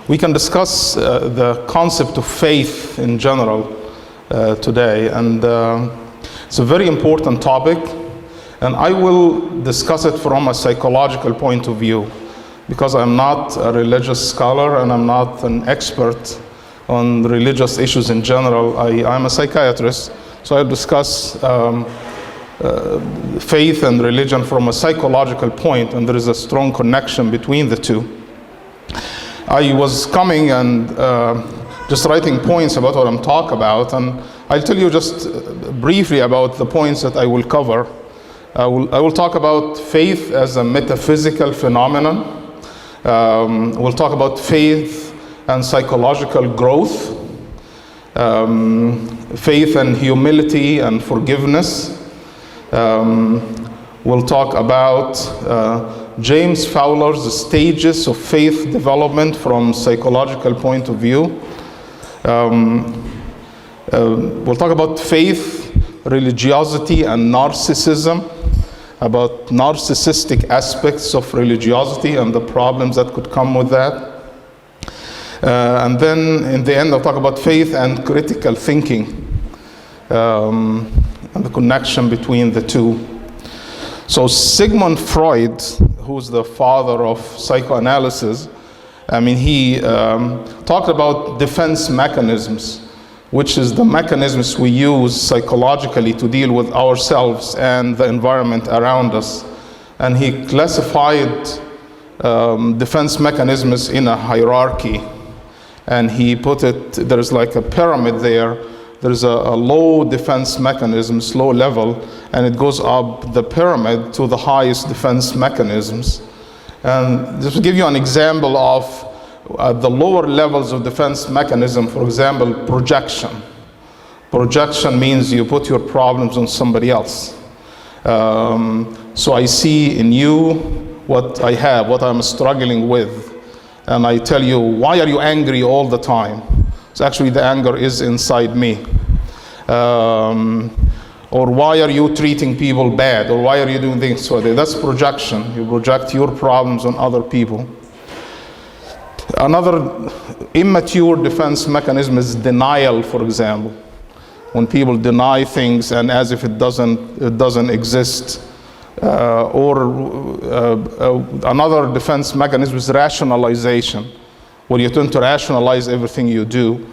We can discuss the concept of faith in general today, and it's a very important topic, and I will discuss it from a psychological point of view, because I'm not a religious scholar and I'm not an expert on religious issues in general. I'm a psychiatrist, so I'll discuss faith and religion from a psychological point, and there is a strong connection between the two. I was coming and just writing points about what I'm talking about, and I'll tell you just briefly about the points that I will cover. I will talk about faith as a metaphysical phenomenon. We'll talk about faith and psychological growth, faith and humility and forgiveness. We'll talk about James Fowler's stages of faith development from psychological point of view. We'll talk about faith, religiosity, and narcissism, about narcissistic aspects of religiosity and the problems that could come with that. And then in the end, I'll talk about faith and critical thinking, and the connection between the two. So Sigmund Freud, who's the father of psychoanalysis, he talked about defense mechanisms, which is the mechanisms we use psychologically to deal with ourselves and the environment around us. And he classified defense mechanisms in a hierarchy. And he put it, there's like a pyramid there. There's a low defense mechanism, low level, and it goes up the pyramid to the highest defense mechanisms. And just to give you an example of the lower levels of defense mechanism, for example, projection. Projection means you put your problems on somebody else. So I see in you what I have, what I'm struggling with, and I tell you, why are you angry all the time? So actually the anger is inside me. Or why are you treating people bad? Or why are you doing things so that's projection. You project your problems on other people. Another immature defense mechanism is denial, for example. When people deny things and as if it doesn't exist. Another defense mechanism is rationalization, where you tend to rationalize everything you do.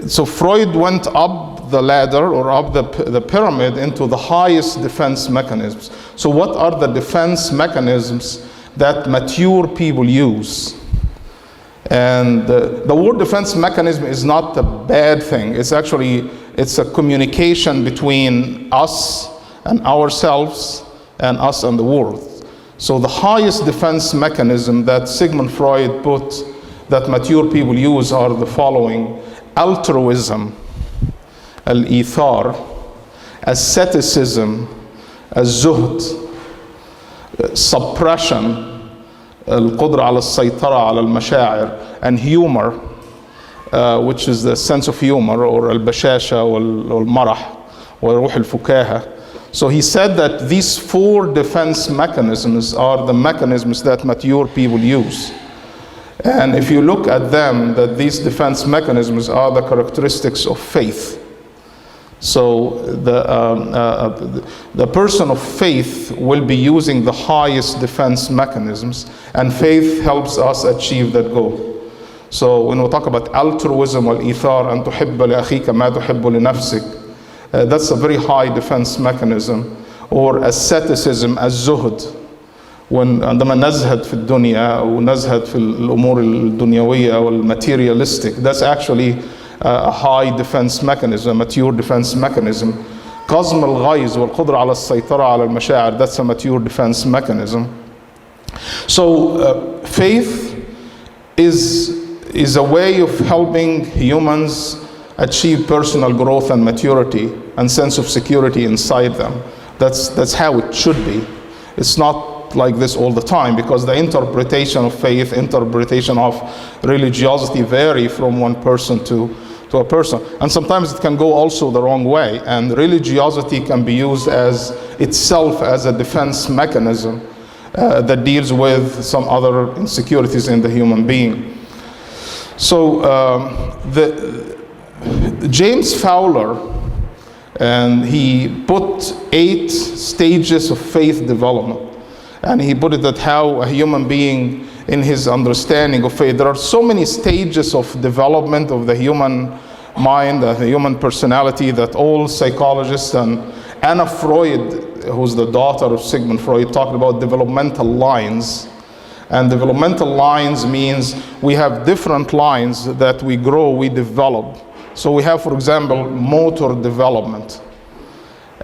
So Freud went up the ladder or up the pyramid into the highest defense mechanisms. So what are the defense mechanisms that mature people use? And the word defense mechanism is not a bad thing. It's a communication between us and ourselves and us and the world. So the highest defense mechanism that Sigmund Freud put that mature people use are the following: altruism, al-ithar, asceticism, az-zuhd, suppression, القدرة على السيطرة على المشاعر, and humor, which is the sense of humor, or البشاشة والمرح وروح الفكاهة. So he said that these four defense mechanisms are the mechanisms that mature people use. And if you look at them, that these defense mechanisms are the characteristics of faith. So the person of faith will be using the highest defense mechanisms, and faith helps us achieve that goal. So when we talk about altruism والإيثار أن تحب لأخيك ما تحب لنفسك, that's a very high defense mechanism. Or asceticism, الزهد, عندما نزهد في الدنيا أو نزهد في الأمور الدنيوية والmaterialistic, that's actually a high defense mechanism, a mature defense mechanism. قزم الغيظ والقدرة على السيطرة على المشاعر, that's a mature defense mechanism. So faith is a way of helping humans achieve personal growth and maturity and sense of security inside them. That's how it should be. It's not like this all the time, because the interpretation of faith, interpretation of religiosity vary from one person to a person. And sometimes it can go also the wrong way, and religiosity can be used as itself as a defense mechanism that deals with some other insecurities in the human being. So James Fowler, and he put 8 stages of faith development. And he put it at how a human being, in his understanding of faith, there are so many stages of development of the human mind, the human personality, that all psychologists, and Anna Freud, who's the daughter of Sigmund Freud, talked about developmental lines. And developmental lines means we have different lines that we grow, we develop. So we have, for example, motor development.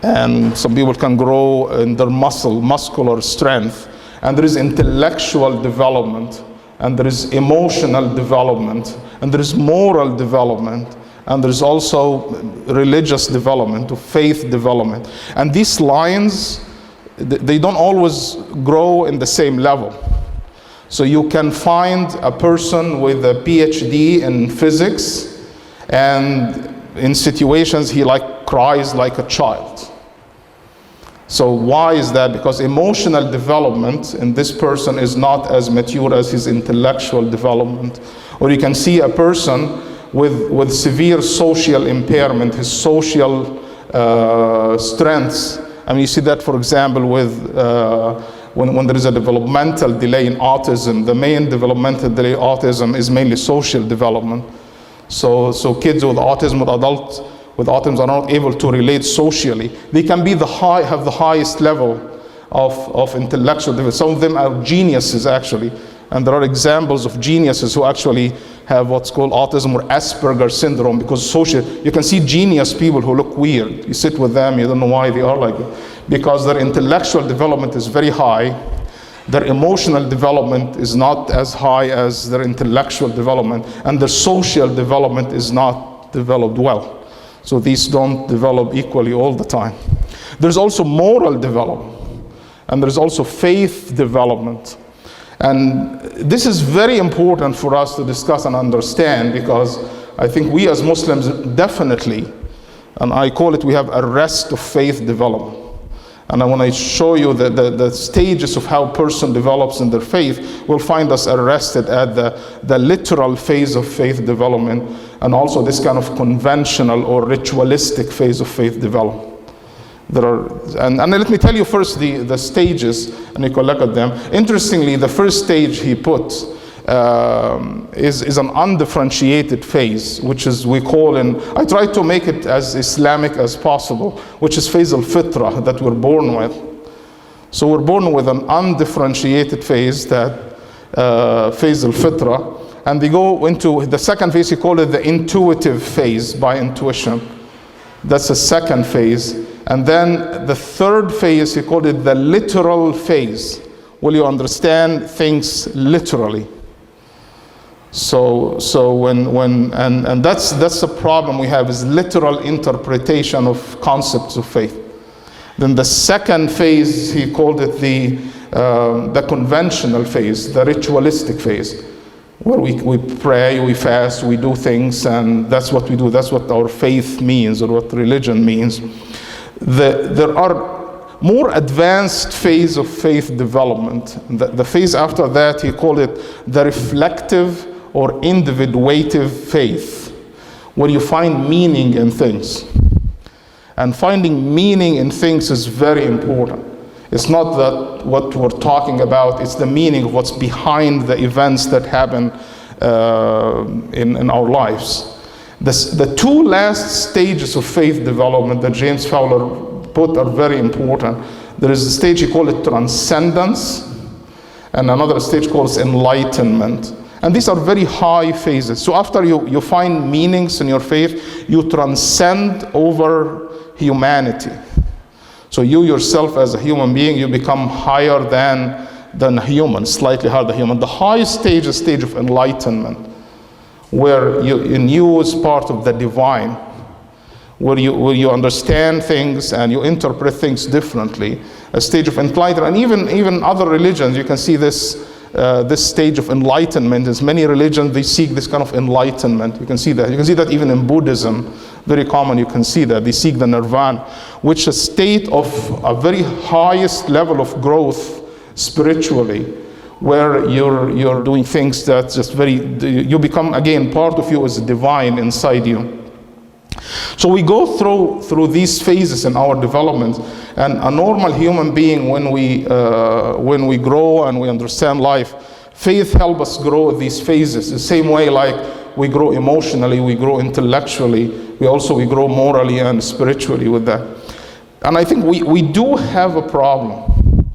And some people can grow in their muscular strength. And there is intellectual development. And there is emotional development. And there is moral development. And there's also religious development, or faith development. And these lines, they don't always grow in the same level. So you can find a person with a PhD in physics, and in situations he cries like a child. So why is that? Because emotional development in this person is not as mature as his intellectual development. Or you can see a person with severe social impairment, his social strengths. I mean, you see that, for example, with when there is a developmental delay in autism. The main developmental delay in autism is mainly social development. So kids with autism, with adults with autism, are not able to relate socially. They can be have the highest level of intellectual development. Some of them are geniuses, actually. And there are examples of geniuses who actually have what's called autism or Asperger's syndrome, because you can see genius people who look weird. You sit with them, you don't know why they are like that. Because their intellectual development is very high. Their emotional development is not as high as their intellectual development, and their social development is not developed well. So these don't develop equally all the time. There's also moral development, and there's also faith development. And this is very important for us to discuss and understand, because I think we as Muslims definitely, and I call it, we have arrest of faith development. And when I show you the stages of how a person develops in their faith, we'll find us arrested at the literal phase of faith development, and also this kind of conventional or ritualistic phase of faith development. And let me tell you first the stages, and you can look at them. Interestingly, the first stage he put is an undifferentiated phase, which is, we call I try to make it as Islamic as possible, which is phase al-fitra, that we're born with. So we're born with an undifferentiated phase, that phase al-fitra, and they go into the second phase. He called it the intuitive phase, by intuition. That's the second phase. And then the third phase, he called it the literal phase. Will you understand things literally? So when that's the problem we have, is literal interpretation of concepts of faith. Then the second phase, he called it the conventional phase, the ritualistic phase, where we pray, we fast, we do things, and that's what we do. That's what our faith means, or what religion means. There are more advanced phase of faith development. The phase after that, he called it the reflective or individuative faith, where you find meaning in things. And finding meaning in things is very important. It's not that what we're talking about, it's the meaning of what's behind the events that happen in our lives. The two last stages of faith development that James Fowler put are very important. There is a stage he called it transcendence, and another stage called enlightenment. And these are very high phases. So after you find meanings in your faith, you transcend over humanity. So you yourself as a human being, you become higher than a human, slightly higher than human. The highest stage is stage of enlightenment, where you is part of the divine, where you understand things and you interpret things differently. A stage of enlightenment, and even other religions, you can see this stage of enlightenment. As many religions, they seek this kind of enlightenment. You can see that. You can see that even in Buddhism, very common. You can see that they seek the nirvana, which is a state of a very highest level of growth spiritually, where you're doing things that just you become, again, part of you is divine inside you. So we go through these phases in our development, and a normal human being, when we grow and we understand life, faith helps us grow these phases. The same way like we grow emotionally, we grow intellectually, we grow morally and spiritually with that. And I think we do have a problem.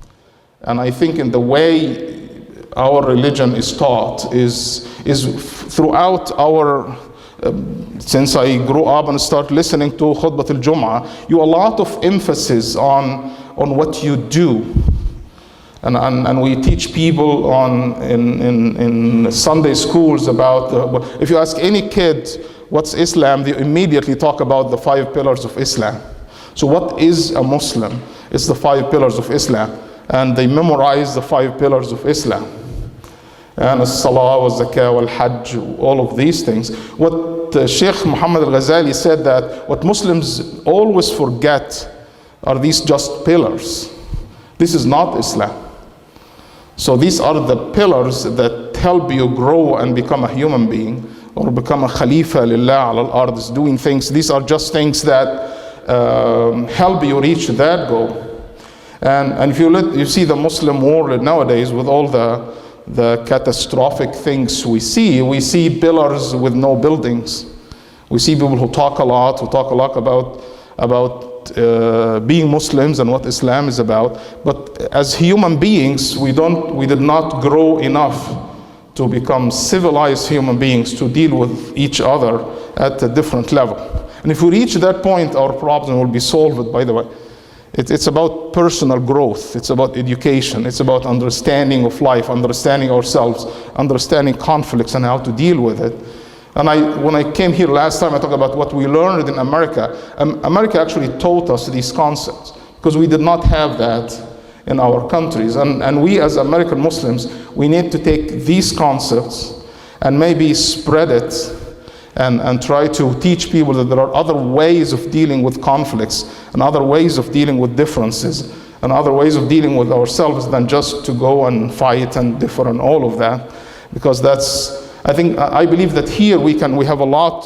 And I think in the way our religion is taught is throughout our since I grew up and started listening to Khutbat al-Jum'ah, a lot of emphasis on what you do. And we teach people in Sunday schools about, if you ask any kid what's Islam, they immediately talk about the 5 pillars of Islam. So what is a Muslim? It's the 5 pillars of Islam. And they memorize the 5 pillars of Islam. And as-salah, wa-zakah, wal-hajj, all of these things. What Sheikh Muhammad al-Ghazali said, that what Muslims always forget are these just pillars. This is not Islam. So these are the pillars that help you grow and become a human being, or become a khalifa lillah ala al-ard, is doing things. These are just things that help you reach that goal. And if you see the Muslim world nowadays with all the catastrophic things we see pillars with no buildings. We see people who talk a lot about being Muslims and what Islam is about. But as human beings, we did not grow enough to become civilized human beings to deal with each other at a different level. And if we reach that point, our problem will be solved, by the way. It's about personal growth. It's about education. It's about understanding of life, understanding ourselves, understanding conflicts and how to deal with it. And when I came here last time, I talked about what we learned in America. America actually taught us these concepts because we did not have that in our countries. And we as American Muslims, we need to take these concepts and maybe spread it and try to teach people that there are other ways of dealing with conflicts and other ways of dealing with differences and other ways of dealing with ourselves than just to go and fight and differ and all of that. Because I believe that here we have a lot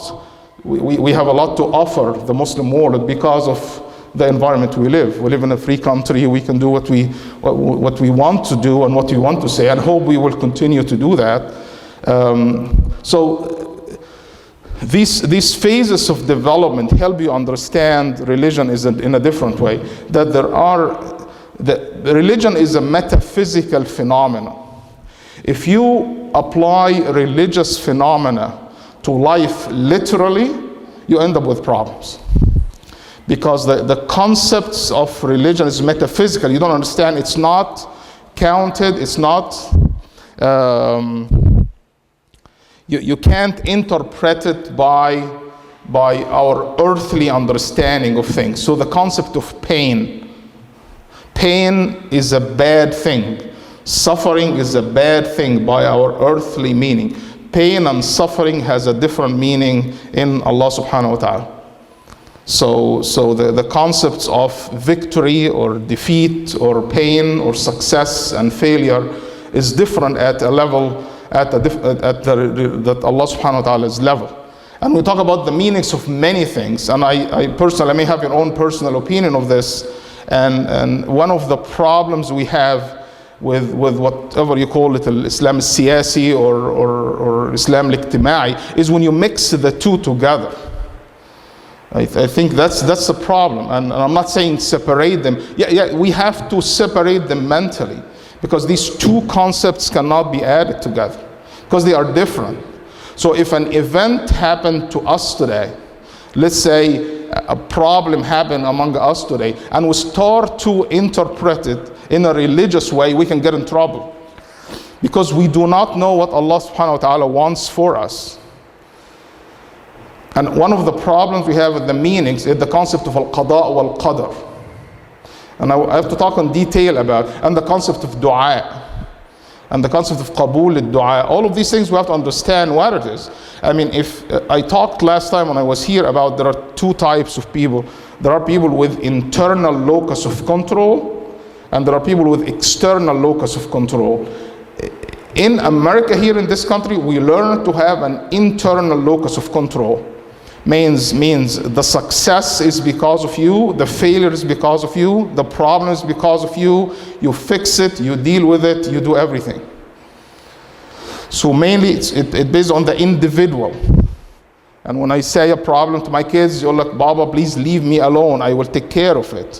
to offer the Muslim world because of the environment we live. We live in a free country. We can do what we want to do and what we want to say, and hope we will continue to do that. So these phases of development help you understand religion is in a different way. That religion is a metaphysical phenomenon. If you apply religious phenomena to life literally, you end up with problems. Because the concepts of religion is metaphysical. You don't understand. It's not counted. It's not. You can't interpret it by our earthly understanding of things. So the concept of pain is a bad thing. Suffering is a bad thing by our earthly meaning. Pain and suffering has a different meaning in Allah subhanahu wa ta'ala. So the concepts of victory or defeat or pain or success and failure is different at a level that Allah subhanahu wa ta'ala's level. And we talk about the meanings of many things, and I personally may have your own personal opinion of this, and one of the problems we have with whatever you call it, Islam siyasi or Islam al-ijtima'i, is when you mix the two together. I think that's the problem, and I'm not saying separate them. Yeah, we have to separate them mentally, because these two concepts cannot be added together, because they are different. So if an event happened to us today, let's say a problem happened among us today, and we start to interpret it in a religious way, we can get in trouble. Because we do not know what Allah subhanahu wa ta'ala wants for us. And one of the problems we have with the meanings is the concept of al-qada wal-qadar. And I have to talk in detail about, and the concept of dua, and the concept of qabul al-dua. All of these things we have to understand what it is. I mean, if I talked last time when I was here about there are two types of people. There are people with internal locus of control, and there are people with external locus of control. In America, here in this country, we learn to have an internal locus of control. Means the success is because of you, the failure is because of you, the problem is because of you. You fix it, you deal with it, you do everything. So mainly it's based on the individual. And when I say a problem to my kids, you're like, Baba, please leave me alone, I will take care of it.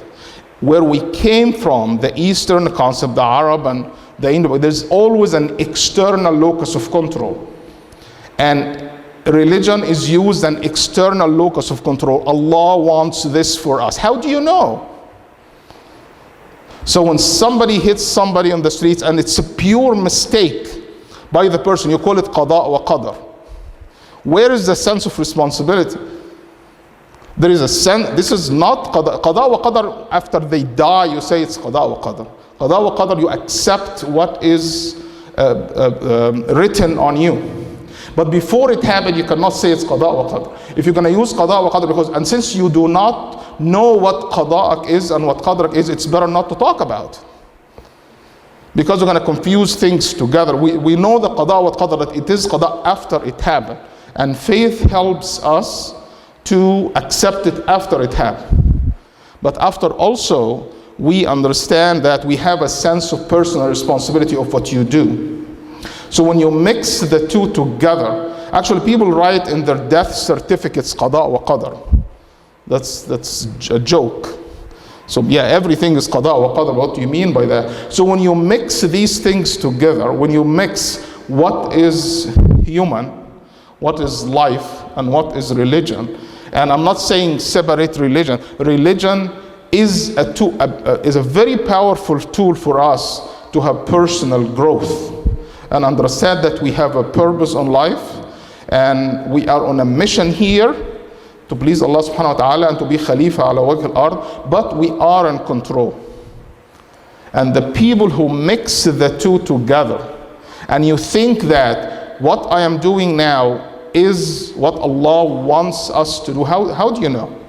Where we came from, the Eastern concept, the Arab and the Indian, there's always an external locus of control. And religion is used an external locus of control. Allah wants this for us. How do you know? So when somebody hits somebody on the streets and it's a pure mistake by the person, you call it qada wa qadar. Where is the sense of responsibility? There is a sense, this is not qada wa qadar. After they die, you say it's qada wa qadar. Qada wa qadar, you accept what is written on you. But before it happened, you cannot say it's qada wa qadr. If you're going to use qada wa qadr, and since you do not know what qada'ak is and what qadrak is, it's better not to talk about. Because we're going to confuse things together. We know the qada wa qadr, that it is qada after it happened. And faith helps us to accept it after it happened. But after also, we understand that we have a sense of personal responsibility of what you do. So when you mix the two together, actually people write in their death certificates qada wa qadar. That's a joke. So yeah, everything is qada wa qadar. What do you mean by that? So when you mix these things together, when you mix what is human, what is life, and what is religion, and I'm not saying separate religion. Religion is a very powerful tool for us to have personal growth and understand that we have a purpose on life and we are on a mission here to please Allah subhanahu wa ta'ala and to be Khalifa ala wajh al-ard, but we are in control. And the people who mix the two together, and you think that what I am doing now is what Allah wants us to do, how do you know?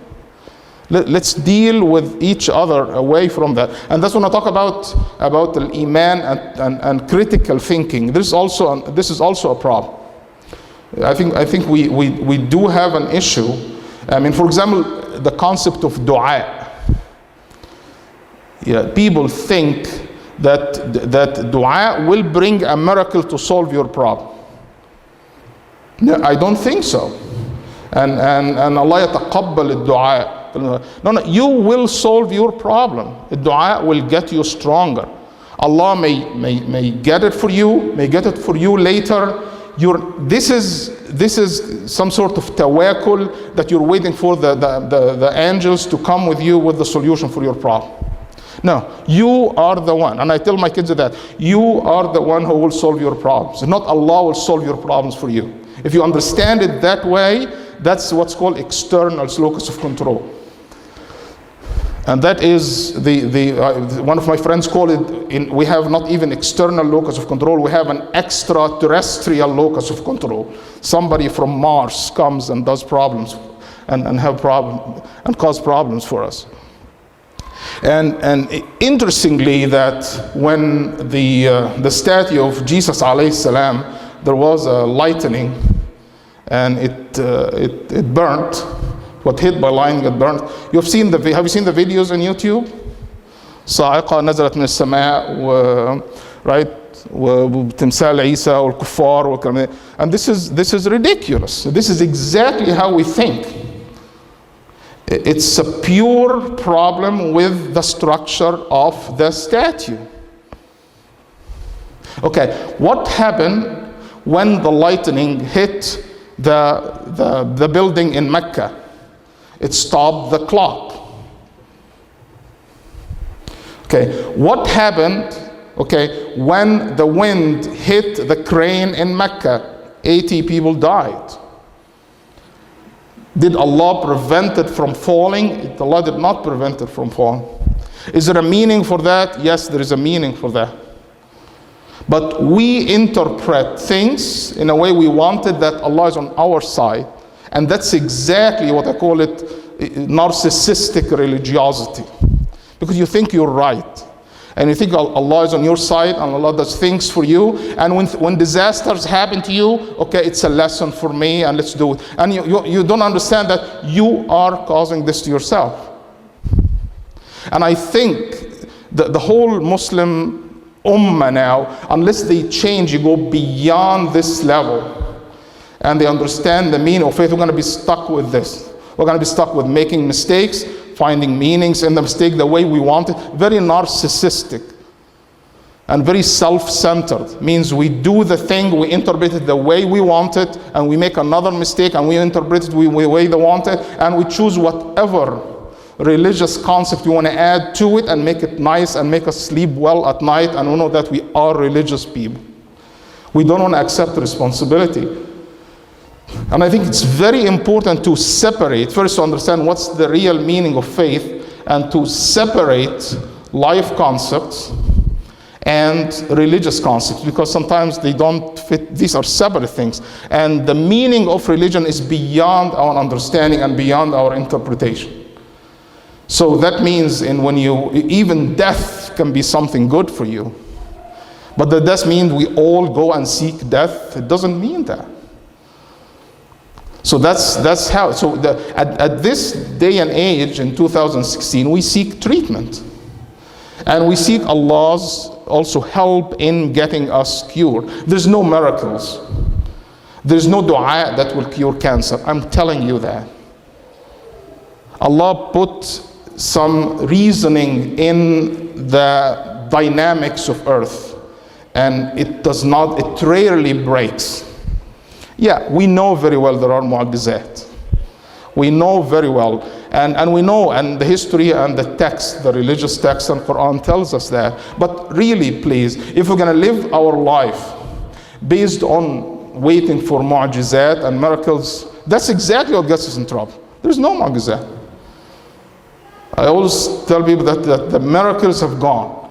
Let's deal with each other away from that. And that's when I talk about the iman and critical thinking. This is also a problem. I think we do have an issue. I mean, for example, the concept of dua. Yeah, people think that dua will bring a miracle to solve your problem. No, I don't think so. And Allah yataqabbal ad-dua. No, you will solve your problem. The dua will get you stronger. Allah may get it for you, may get it for you later. This is some sort of tawakkul that you're waiting for the angels to come with you with the solution for your problem. No, you are the one, and I tell my kids that you are the one who will solve your problems. Not Allah will solve your problems for you. If you understand it that way, that's what's called external locus of control. And that is one of my friends called it, we have not even external locus of control, we have an extraterrestrial locus of control. Somebody from Mars comes and does problems and have problem and cause problems for us. And interestingly, that when the statue of Jesus alayhi salam, there was a lightning and it burnt. What hit by lightning got burnt. Have you seen the videos on YouTube? صاعقة نزلت من السماء, right? وتمثال عيسى والكفار والكلام. And this is ridiculous. This is exactly how we think. It's a pure problem with the structure of the statue. Okay, what happened when the lightning hit the building in Mecca? It stopped the clock. Okay, what happened, when the wind hit the crane in Mecca? 80 people died. Did Allah prevent it from falling? Allah did not prevent it from falling. Is there a meaning for that? Yes, there is a meaning for that. But we interpret things in a way we wanted that Allah is on our side. And that's exactly what I call it narcissistic religiosity. Because you think you're right. And you think Allah is on your side and Allah does things for you. And when disasters happen to you, okay, it's a lesson for me and let's do it. And you don't understand that you are causing this to yourself. And I think the whole Muslim ummah now, unless they change, you go beyond this level and they understand the meaning of faith, we're going to be stuck with this. We're going to be stuck with making mistakes, finding meanings in the mistake the way we want it. Very narcissistic and very self-centered. Means we do the thing, we interpret it the way we want it, and we make another mistake and we interpret it the way they want it, and we choose whatever religious concept we want to add to it and make it nice and make us sleep well at night, and we know that we are religious people. We don't want to accept responsibility. And I think it's very important to separate, first to understand what's the real meaning of faith, and to separate life concepts and religious concepts, because sometimes they don't fit. These are separate things. And the meaning of religion is beyond our understanding and beyond our interpretation. So that means even death can be something good for you. But that does mean we all go and seek death. It doesn't mean that. So that's how. So at this day and age in 2016, we seek treatment, and we seek Allah's also help in getting us cured. There's no miracles. There's no dua that will cure cancer. I'm telling you that. Allah put some reasoning in the dynamics of earth, and it rarely breaks. Yeah, we know very well there are mu'jizat. We know very well. And we know, and the history and the text, the religious text and Quran tells us that. But really, please, if we're going to live our life based on waiting for mu'jizat and miracles, that's exactly what gets us in trouble. There's no mu'jizat. I always tell people that the miracles have gone.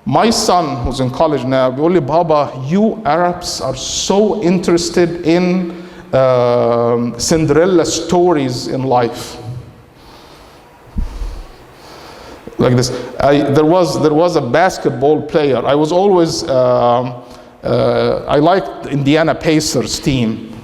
My son, who's in college now, only Baba, you Arabs are so interested in Cinderella stories in life. Like this. There was a basketball player. I was always, I liked Indiana Pacers team,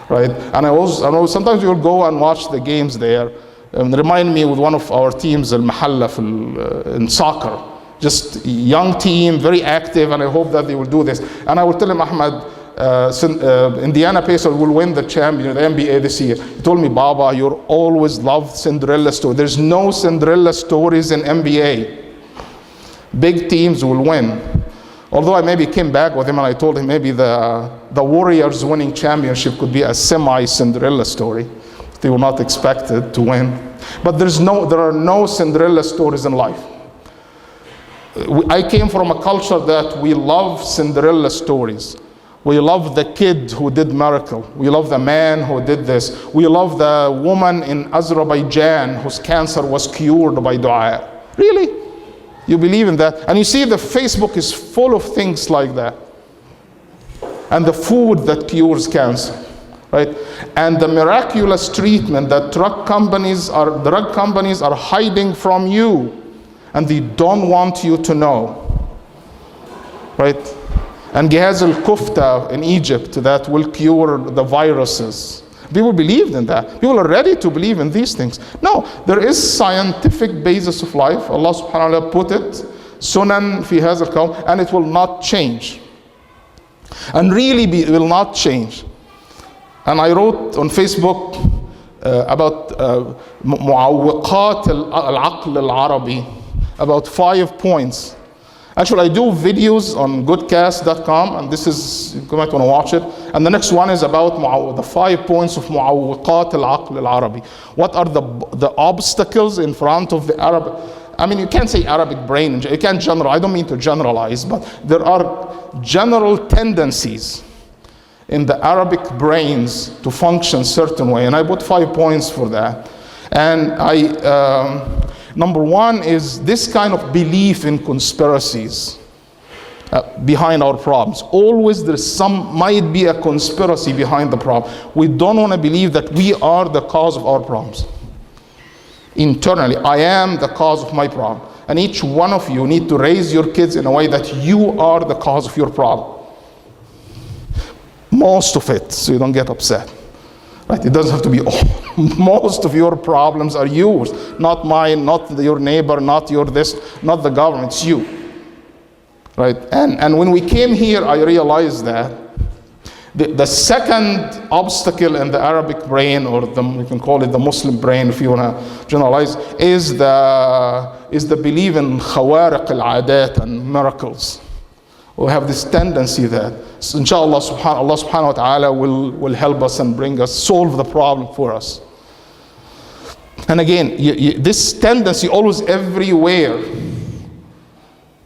right? And I was sometimes you'll go and watch the games there. Remind me with one of our teams, Al Mahalla in soccer. Just young team, very active, and I hope that they will do this. And I will tell him, Ahmed, Indiana Pacers will win the champion, the NBA this year. He told me, Baba, you always loved Cinderella stories. There's no Cinderella stories in NBA. Big teams will win. Although I maybe came back with him and I told him maybe the Warriors winning championship could be a semi-Cinderella story. They were not expected to win. But there are no Cinderella stories in life. I came from a culture that we love Cinderella stories. We love the kid who did miracle. We love the man who did this. We love the woman in Azerbaijan whose cancer was cured by dua. Really? You believe in that? And you see the Facebook is full of things like that. And the food that cures cancer, right? And the miraculous treatment that drug companies are hiding from you. And they don't want you to know, right? And Gihaz al-Kufta in Egypt that will cure the viruses. People believed in that. People are ready to believe in these things. No, there is scientific basis of life. Allah subhanahu wa ta'ala put it, sunan fi hadha al-kawn, and it will not change. And really it will not change. And I wrote on Facebook about mu'awwiqat al-aql al-arabi, about 5 points. Actually, I do videos on goodcast.com, and this is, you might want to watch it. And the next one is about the 5 points of mu'awwiqat al-aql al-arabi. What are the obstacles in front of the Arab? I mean, you can't say Arabic brain. You can't generalize. I don't mean to generalize, but there are general tendencies in the Arabic brains to function a certain way. And I put 5 points for that. And number one is this kind of belief in conspiracies behind our problems. Always might be a conspiracy behind the problem. We don't want to believe that we are the cause of our problems. Internally, I am the cause of my problem. And each one of you need to raise your kids in a way that you are the cause of your problem. Most of it, so you don't get upset. Right? It doesn't have to be all. Most of your problems are yours, not mine, not your neighbor, not your this, not the government, it's you. Right? And when we came here, I realized that the second obstacle in the Arabic brain, or we can call it the Muslim brain if you want to generalize, is the belief in khawariq al-adat and miracles. We have this tendency that, so inshallah, Allah subhanahu wa ta'ala will help us and solve the problem for us. And again, this tendency always everywhere.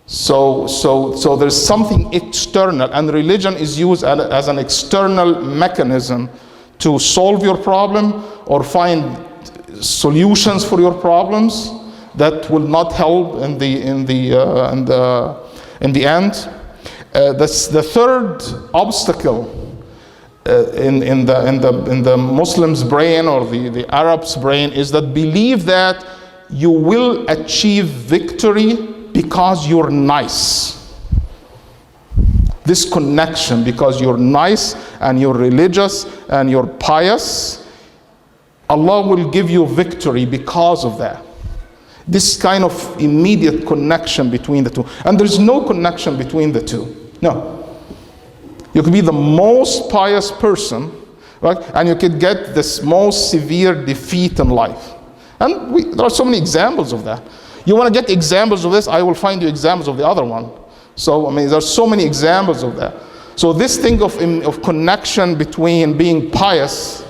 So there's something external, and religion is used as an external mechanism to solve your problem or find solutions for your problems that will not help in the end. The third obstacle in the Muslim's brain or the Arab's brain is that believe that you will achieve victory because you're nice. This connection, because you're nice and you're religious and you're pious, Allah will give you victory because of that. This kind of immediate connection between the two. And there's no connection between the two. No. You could be the most pious person, right? And you could get this most severe defeat in life. And there are so many examples of that. You want to get examples of this, I will find you examples of the other one. So, I mean, there's so many examples of that. So this thing of connection between being pious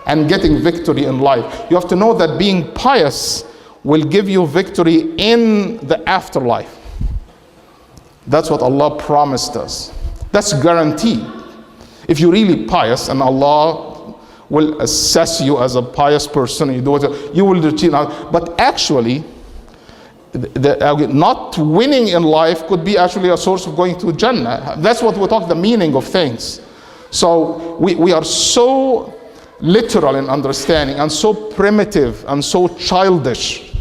and getting victory in life. You have to know that being pious will give you victory in the afterlife. That's what Allah promised us. That's guaranteed. If you're really pious and Allah will assess you as a pious person, and you do it, you will achieve. But actually, not winning in life could be actually a source of going to Jannah. That's what we talk, the meaning of things. So we are so literal in understanding and so primitive and so childish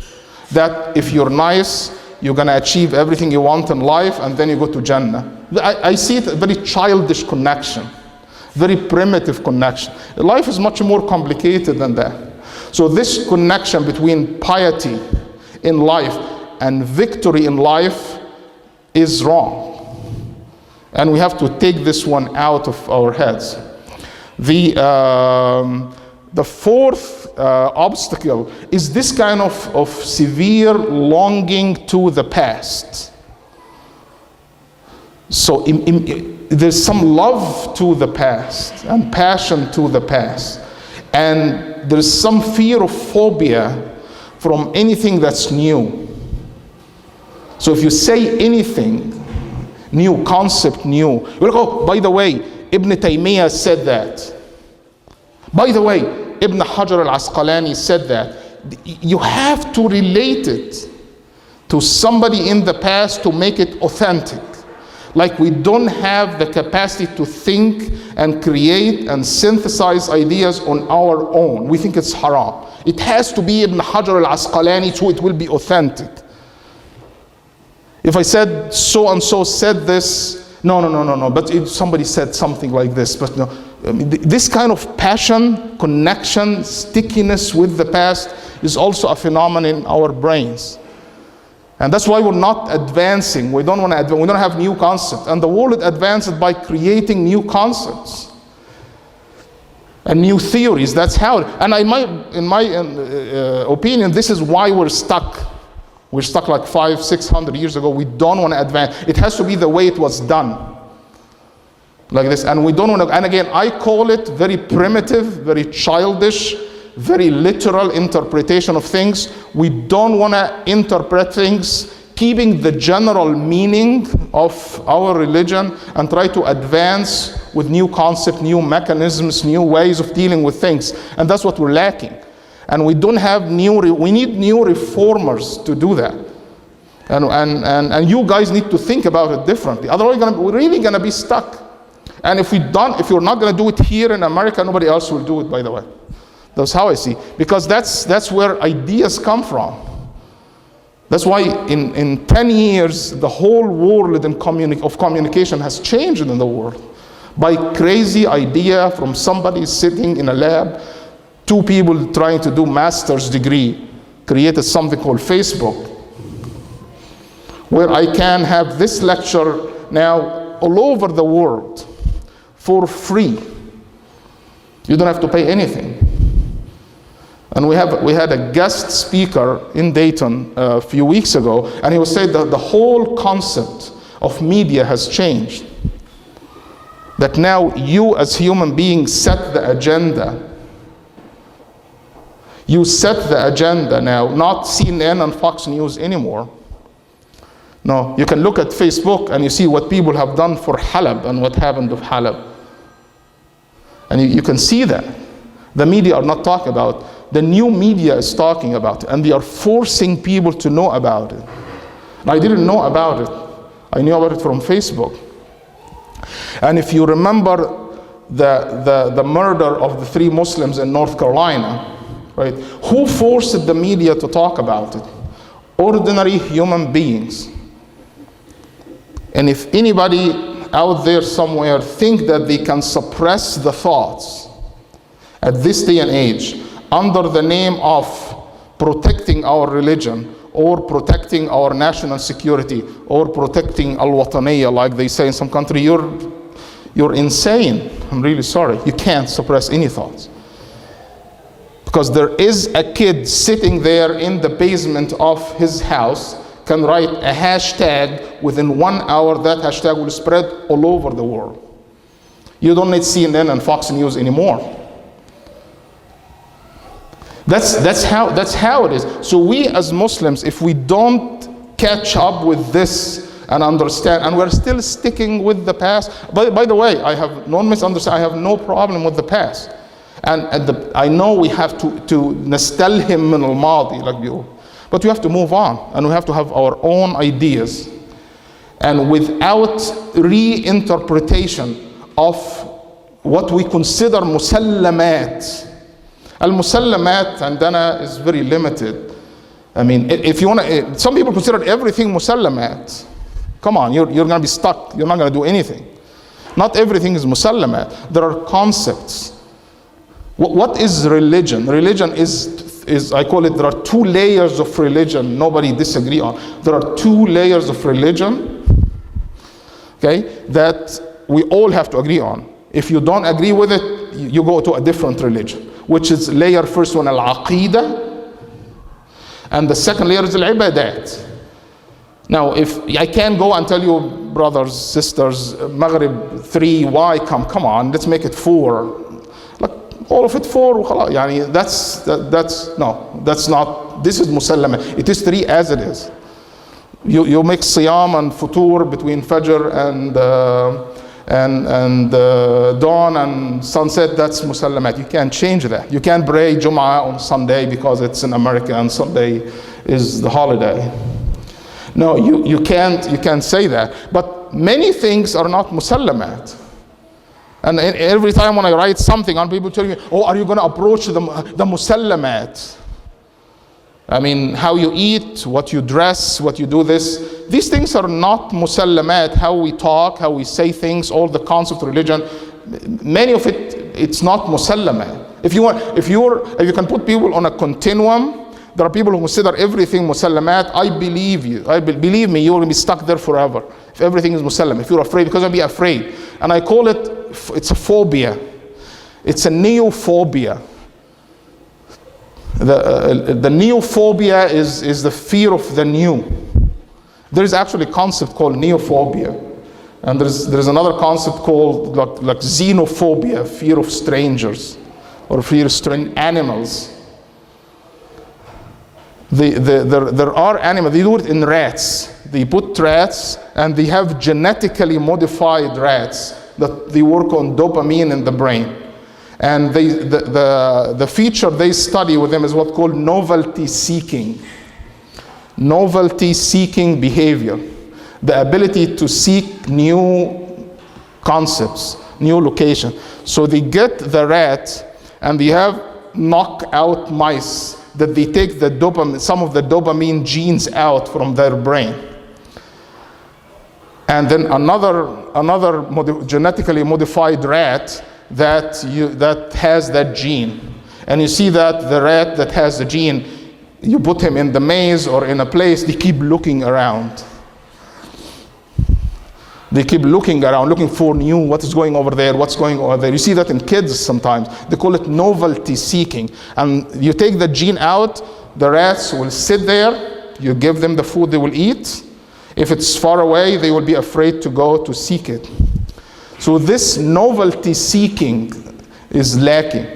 that if you're nice, you're going to achieve everything you want in life and then you go to Jannah. I see it a very childish connection, very primitive connection. Life is much more complicated than that. So this connection between piety in life and victory in life is wrong. And we have to take this one out of our heads. The fourth obstacle is this kind of severe longing to the past. So there's some love to the past and passion to the past. And there's some fear of phobia from anything that's new. So if you say anything, new concept, new, you're like, oh, by the way, Ibn Taymiyyah said that. By the way, Ibn Hajar al-Asqalani said that. You have to relate it to somebody in the past to make it authentic. Like we don't have the capacity to think and create and synthesize ideas on our own. We think it's haram. It has to be Ibn Hajar al-Asqalani so it will be authentic. If I said so-and-so said this, no, but somebody said something like this, but no. This kind of passion, connection, stickiness with the past is also a phenomenon in our brains. And that's why we're not advancing. We don't want to advance. We don't have new concepts. And the world advances by creating new concepts and new theories. That's how. And in my opinion, this is why we're stuck. We're stuck like 500-600 years ago. We don't want to advance. It has to be the way it was done. Like this. And we don't want to, and again, I call it very primitive, very childish, very literal interpretation of things. We don't want to interpret things keeping the general meaning of our religion and try to advance with new concepts, new mechanisms, new ways of dealing with things. And that's what we're lacking. And we don't have we need new reformers to do that. And you guys need to think about it differently. Otherwise, we're really going to be stuck. And if you're not going to do it here in America, nobody else will do it, by the way. That's how I see. Because that's where ideas come from. That's why in 10 years, the whole world of communication has changed in the world. By crazy idea from somebody sitting in a lab, two people trying to do master's degree, created something called Facebook, where I can have this lecture now all over the world for free. You don't have to pay anything. And we had a guest speaker in Dayton a few weeks ago, and he was saying that the whole concept of media has changed. That now you as human beings set the agenda. You set the agenda now, not CNN and Fox News anymore. No, you can look at Facebook and you see what people have done for Halab and what happened to Halab. And you can see that. The media are not talking about it. The new media is talking about it, and they are forcing people to know about it. And I didn't know about it. I knew about it from Facebook. And if you remember the murder of the 3 Muslims in North Carolina, right? Who forced the media to talk about it? Ordinary human beings. And if anybody out there somewhere think that they can suppress the thoughts at this day and age under the name of protecting our religion or protecting our national security or protecting al-Wataniyya, like they say in some country, you're insane. I'm really sorry. You can't suppress any thoughts. Because there is a kid sitting there in the basement of his house, can write a hashtag, within 1 hour that hashtag will spread all over the world. You don't need CNN and Fox News anymore. That's how it is. So we as Muslims, if we don't catch up with this and understand, and we're still sticking with the past. By the way, I have no misunderstanding. I have no problem with the past. And I know we have to نستلهم من الماضي, like you. But we have to move on, and we have to have our own ideas. And without reinterpretation of what we consider مسلمات. المسلمات عندنا is very limited. I mean, if you want to, some people consider everything مسلمات. Come on, you're going to be stuck. You're not going to do anything. Not everything is مسلمات. There are concepts. What is religion? Religion is I call it, there are 2 layers of religion nobody disagree on. There are 2 layers of religion, okay, that we all have to agree on. If you don't agree with it, you go to a different religion, which is layer first one, al-aqidah, and the second layer is al-ibadat. Now, if I can't go and tell you, brothers, sisters, Maghrib 3, why come on, let's make it 4. All of it 4, يعني that's not, this is musallama. It is 3 as it is. You make siyam and futur between fajr and dawn and sunset, that's musallamat. You can't change that. You can't pray Jum'ah on Sunday because it's in America and Sunday is the holiday. No, you can't say that. But many things are not musallamat. And every time when I write something on, people tell me, oh, are you going to approach the musallamat? I mean, how you eat, what you dress, what you do this. These things are not musallamat. How we talk, how we say things, all the concept of religion. Many of it, it's not musallamat. If you can put people on a continuum, there are people who consider everything musallamat. I believe you. Believe me, you will be stuck there forever. If everything is musallam, if you're afraid, because I'll be afraid. And I call it, it's a phobia. It's a neophobia. The neophobia is the fear of the new. There is actually a concept called neophobia. And there's another concept called like xenophobia, fear of strangers, or fear of strange animals. There are animals, they do it in rats. They put rats and they have genetically modified rats that they work on dopamine in the brain. And the feature they study with them is what's called novelty seeking. Novelty seeking behavior. The ability to seek new concepts, new location. So they get the rat and they have knockout mice that they take the dopamine, some of the dopamine genes out from their brain. And then another genetically modified rat that has that gene. And you see that the rat that has the gene, you put him in the maze or in a place, they keep looking around. They keep looking around, looking for new, what is going over there, what's going over there. You see that in kids sometimes. They call it novelty seeking. And you take the gene out, the rats will sit there, you give them the food they will eat. If it's far away, they will be afraid to go to seek it. So this novelty seeking is lacking.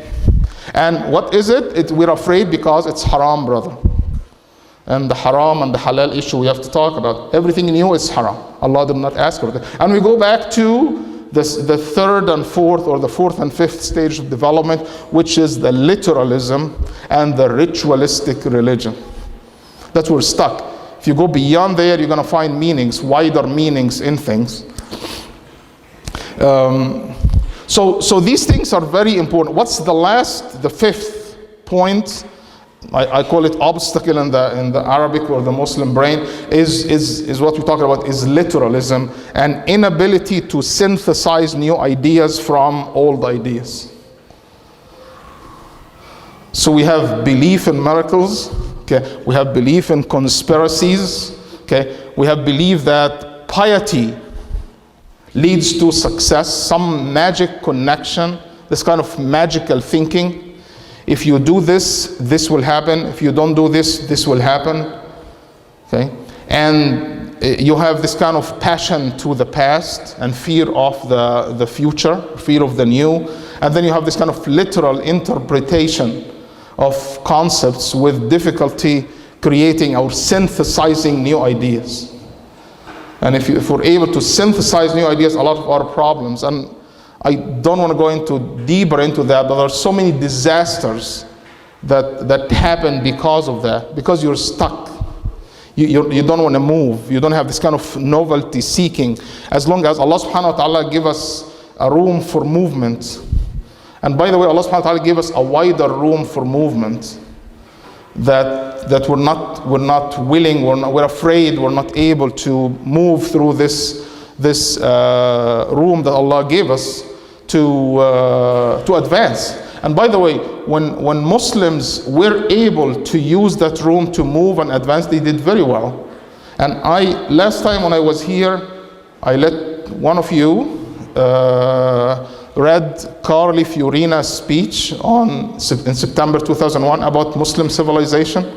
And what is it? We're afraid because it's haram, brother. And the haram and the halal issue we have to talk about. Everything new is haram. Allah did not ask for it. And we go back to the third and fourth, or the fourth and fifth stage of development, which is the literalism and the ritualistic religion. That's where we're stuck. If you go beyond there, you're going to find meanings, wider meanings in things. So these things are very important. What's the fifth point? I call it obstacle in the Arabic or the Muslim brain, is what we talk about, is literalism and inability to synthesize new ideas from old ideas. So we have belief in miracles, okay? We have belief in conspiracies, okay? We have belief that piety leads to success, some magic connection, this kind of magical thinking. If you do this, this will happen. If you don't do this, this will happen. Okay? And you have this kind of passion to the past and fear of the future, fear of the new. And then you have this kind of literal interpretation of concepts with difficulty creating or synthesizing new ideas. And if we're able to synthesize new ideas, a lot of our problems, and I don't want to go deeper into that, but there are so many disasters that happen because of that, because you're stuck. You don't want to move. You don't have this kind of novelty seeking. As long as Allah subhanahu wa ta'ala give us a room for movement. And by the way, Allah subhanahu wa ta'ala give us a wider room for movement that we're not willing, we're afraid, we're not able to move through this room that Allah gave us to advance. And by the way, when Muslims were able to use that room to move and advance, they did very well. And last time when I was here, I let one of you read Carly Fiorina's speech in September 2001 about Muslim civilization.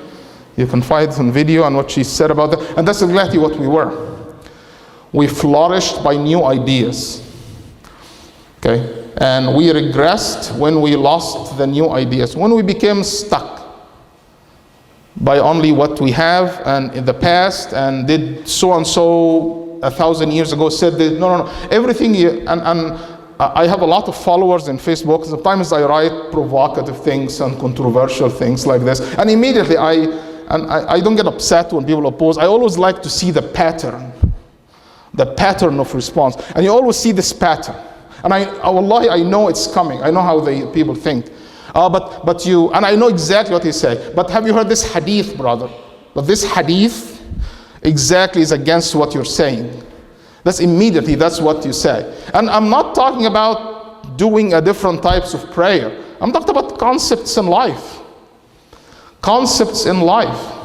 You can find it on video and what she said about that. And that's exactly what we were. We flourished by new ideas. Okay? And we regressed when we lost the new ideas. When we became stuck by only what we have and in the past, and did so and so 1,000 years ago, said that, no. Everything, and I have a lot of followers in Facebook. Sometimes I write provocative things and controversial things like this. And immediately I don't get upset when people oppose. I always like to see the pattern of response. And you always see this pattern. And wallahi, I know it's coming. I know how people think. And I know exactly what he said. But have you heard this hadith, brother? But this hadith exactly is against what you're saying. That's what you say. And I'm not talking about doing a different types of prayer. I'm talking about concepts in life. Concepts in life.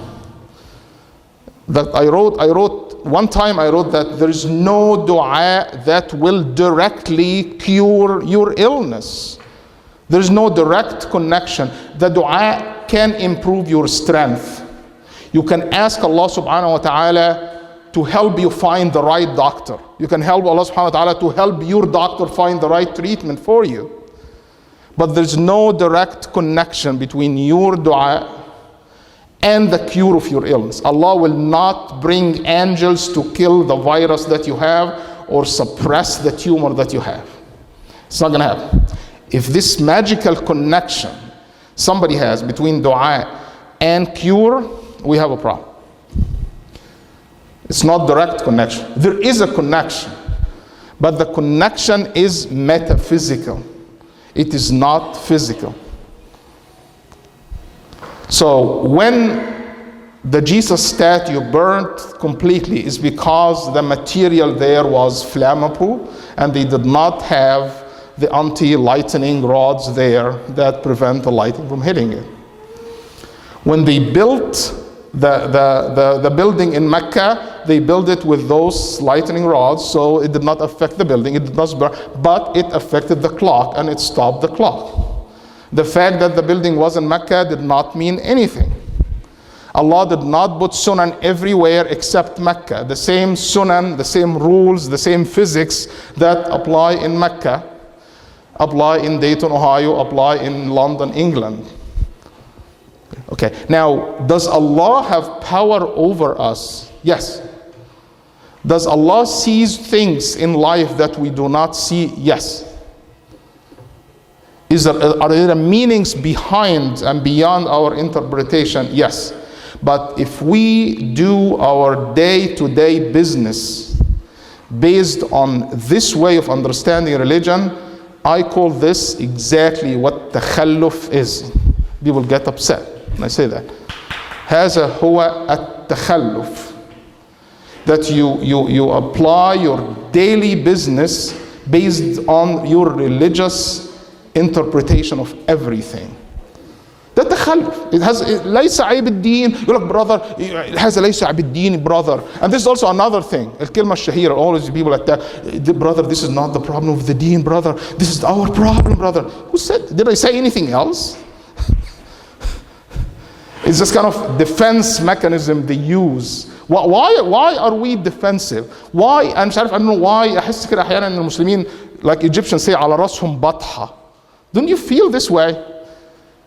That I wrote one time that there is no dua that will directly cure your illness. There is no direct connection. The dua can improve your strength. You can ask Allah subhanahu wa ta'ala to help you find the right doctor. You can help Allah subhanahu wa ta'ala to help your doctor find the right treatment for you. But there's no direct connection between your dua and the cure of your illness. Allah will not bring angels to kill the virus that you have or suppress the tumor that you have. It's not going to happen. If this magical connection somebody has between dua and cure, we have a problem. It's not direct connection. There is a connection, but the connection is metaphysical. It is not physical. So when the Jesus statue burnt completely is because the material there was flammable and they did not have the anti-lightning rods there that prevent the lightning from hitting it. When they built the building in Mecca, they built it with those lightning rods, so it did not affect the building, it did not burn, but it affected the clock and it stopped the clock. The fact that the building was in Mecca did not mean anything. Allah did not put sunan everywhere except Mecca. The same sunan, the same rules, the same physics that apply in Mecca apply in Dayton, Ohio, apply in London, England. Okay, now, does Allah have power over us? Yes. Does Allah see things in life that we do not see? Yes. Are there meanings behind and beyond our interpretation? Yes. But if we do our day-to-day business based on this way of understanding religion, I call this exactly what takhalluf is. People get upset when I say that. هذا هو التخلف. That you apply your daily business based on your religious interpretation of everything. ده تخلف. It has ليس عيب الدين. يقول لك brother هذا ليس عيب الدين brother. And this is also another thing. الكلمة الشهيرة, always people like that. Brother, this is not the problem of the deen, brother. This is our problem, brother. Who said? Did I say anything else? It's just kind of defense mechanism they use. Why are we defensive? Why? أنا مش عارف. I don't know why. أحس كده أحيانا إن المسلمين like Egyptians say على رأسهم بطحة. Don't you feel this way?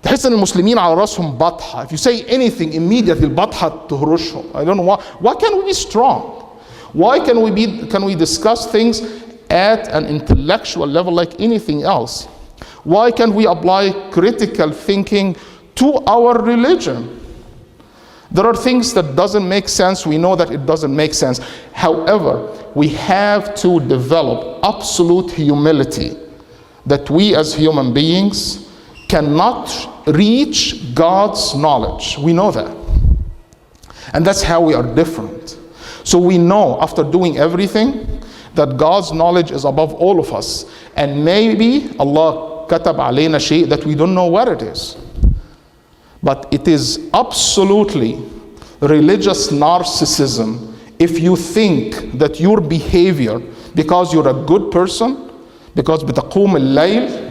تحس ان المسلمين على راسهم بطحه. If you say anything immediately البطحه تهرشهم. I don't know why. Why can't we be strong? Why can we discuss things at an intellectual level like anything else? Why can't we apply critical thinking to our religion? There are things that doesn't make sense. We know that it doesn't make sense. However, we have to develop absolute humility that we as human beings cannot reach God's knowledge. We know that. And that's how we are different. So we know after doing everything that God's knowledge is above all of us. And maybe Allah katab alayna shay that we don't know what it is. But it is absolutely religious narcissism if you think that your behavior, because you're a good person, because بتقوم الليل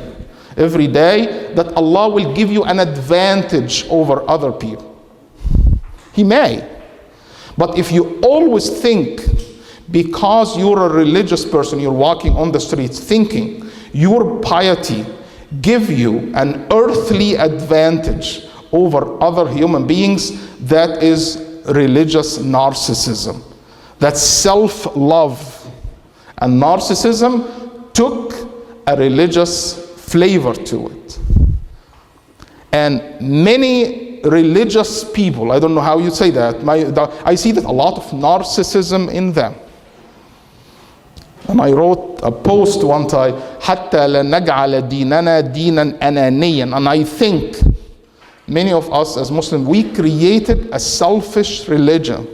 every day, that Allah will give you an advantage over other people. He may. But if you always think, because you're a religious person, you're walking on the streets thinking your piety give you an earthly advantage over other human beings, that is religious narcissism. That's self-love. And narcissism took a religious flavor to it. And many religious people, I don't know how you say that, I see that a lot of narcissism in them. And I wrote a post one time, حتى لا نجعل ديننا دينا أنانيا. And I think many of us as Muslims, we created a selfish religion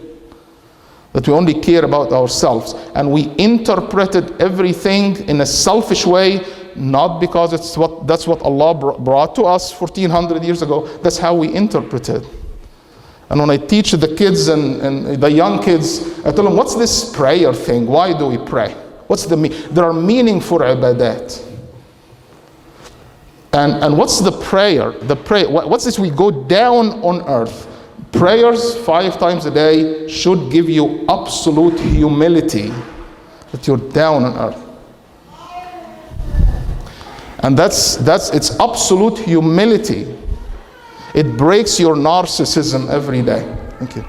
that we only care about ourselves, and we interpreted everything in a selfish way. Not because that's what Allah brought to us 1400 years ago. That's how we interpret it. And when I teach the kids and the young kids, I tell them, what's this prayer thing? Why do we pray? There are meaning for ibadat. And what's the prayer? What's this? We go down on earth. Prayers 5 times a day should give you absolute humility that you're down on earth. And that's it's absolute humility. It breaks your narcissism every day. Thank you.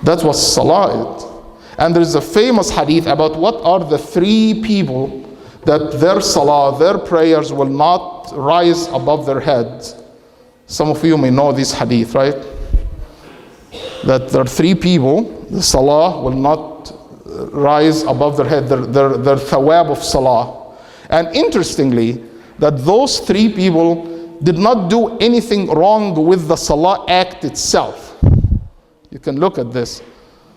That was salah. And there's a famous hadith about what are the 3 people that their salah, their prayers will not rise above their heads. Some of you may know this hadith, right? That there are 3 people, the salah will not rise above their head, their thawab of salah. And interestingly, that those 3 people, did not do anything wrong with the salah act itself. You can look at this.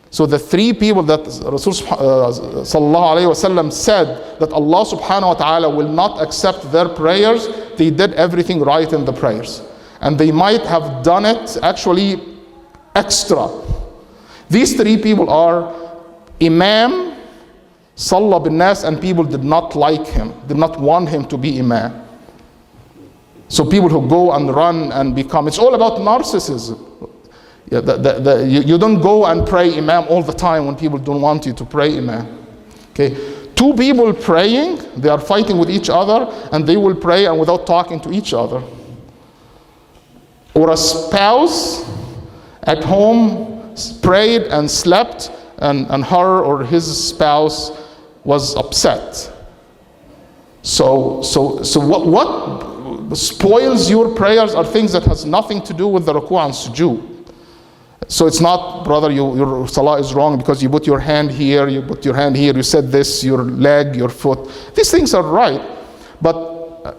So the three people that Rasul sallallahu alayhi wasallam said that Allah subhanahu wa ta'ala will not accept their prayers, they did everything right in the prayers. And they might have done it actually extra. These three people are Imam, Salla bin Nas, and people did not like him, did not want him to be Imam. So people who go and run and become, it's all about narcissism. Yeah, you don't go and pray Imam all the time when people don't want you to pray Imam. Okay, two people praying, they are fighting with each other, and they will pray and without talking to each other. Or a spouse at home prayed and slept, and her or his spouse was upset. So what spoils your prayers are things that has nothing to do with the ruku' and sujood. So it's not, brother, your salah is wrong because you put your hand here, you put your hand here, you said this, your leg, your foot. These things are right. But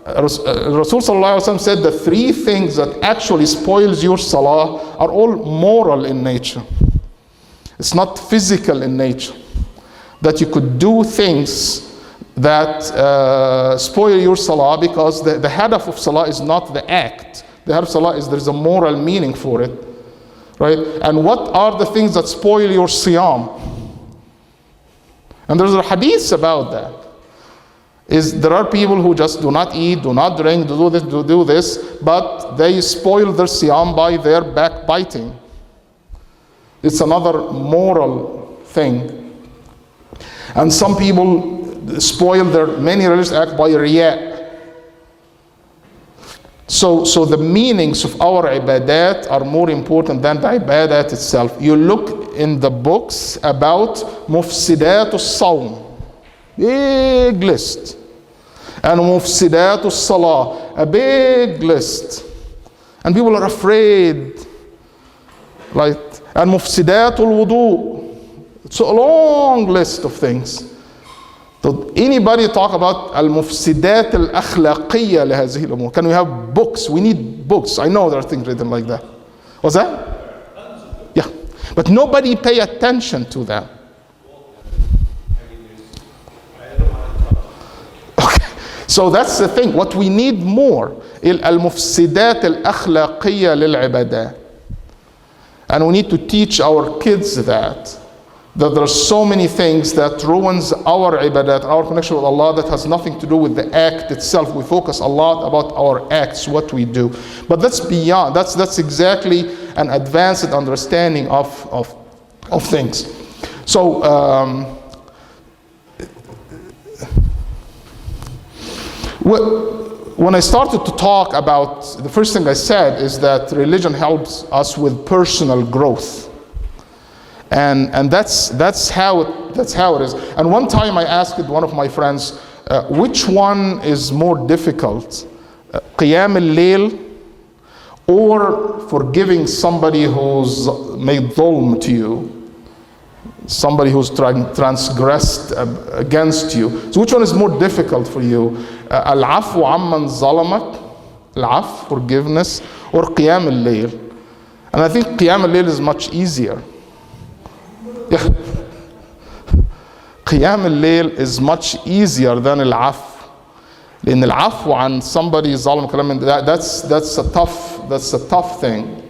Rasul sallallahu alaihi wasallam said the three things that actually spoils your salah are all moral in nature. It's not physical in nature. That you could do things that spoil your salah, because the hadaf of salah is not the act. The hadaf of salah is there's a moral meaning for it. Right? And what are the things that spoil your siyam? And there's a hadith about that. There are people who just do not eat, do not drink, do this, but they spoil their siyam by their backbiting. It's another moral thing. And some people spoil their many religious acts by riyah. So the meanings of our ibadat are more important than the ibadat itself. You look in the books about mufsidat as-sawm, big list. And mufsidat as-salah, a big list. And people are afraid. Right? And mufsidat al-wudu, it's a long list of things. So anybody talk about al-mufsidat al-akhlaqiyya لهذه الأمور? Can we have books? We need books. I know there are things written like that. What's that? Yeah. But nobody pay attention to that. Okay. So that's the thing. What we need more, al-mufsidat al-akhlaqiyya lil-ibadah. And we need to teach our kids that there are so many things that ruins our ibadat, our connection with Allah, that has nothing to do with the act itself. We focus a lot about our acts, what we do. But that's beyond, that's exactly an advanced understanding of things. So, when I started to talk about, the first thing I said is that religion helps us with personal growth. And that's how it is. And one time I asked one of my friends, which one is more difficult, Qiyam al-Layl or forgiving somebody who's made dhulm to you, somebody who's transgressed against you? So which one is more difficult for you? Al-Afwu amman zalamak, al-Af, forgiveness, or Qiyam al-Layl? And I think Qiyam al-Layl is much easier. Yeah. Qiyam al-Layl is much easier than al-Af. لأن العفو عن somebody ظالم كلام that's a tough thing.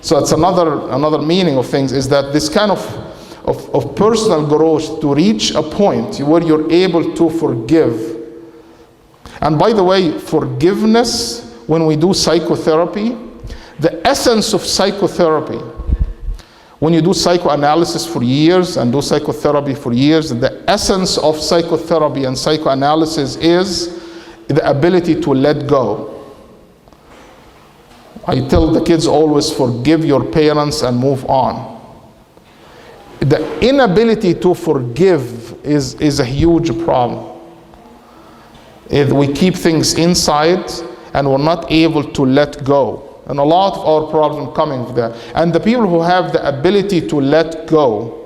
So it's another meaning of things is that this kind of personal growth to reach a point where you're able to forgive. And by the way, forgiveness, when we do psychotherapy, the essence of psychotherapy, when you do psychoanalysis for years and do psychotherapy for years, the essence of psychotherapy and psychoanalysis is the ability to let go. I tell the kids always, forgive your parents and move on. The inability to forgive is a huge problem. If we keep things inside and we're not able to let go. And a lot of our problems coming from that. And the people who have the ability to let go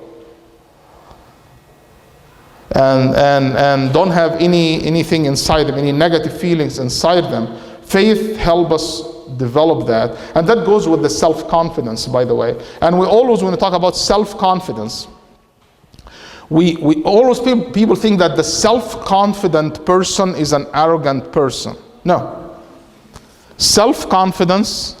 and don't have anything inside them, any negative feelings inside them, Faith helps us develop that. And that goes with the self-confidence, by the way. And we always, when we talk about self-confidence, we always, people think that the self-confident person is an arrogant person. No. Self-confidence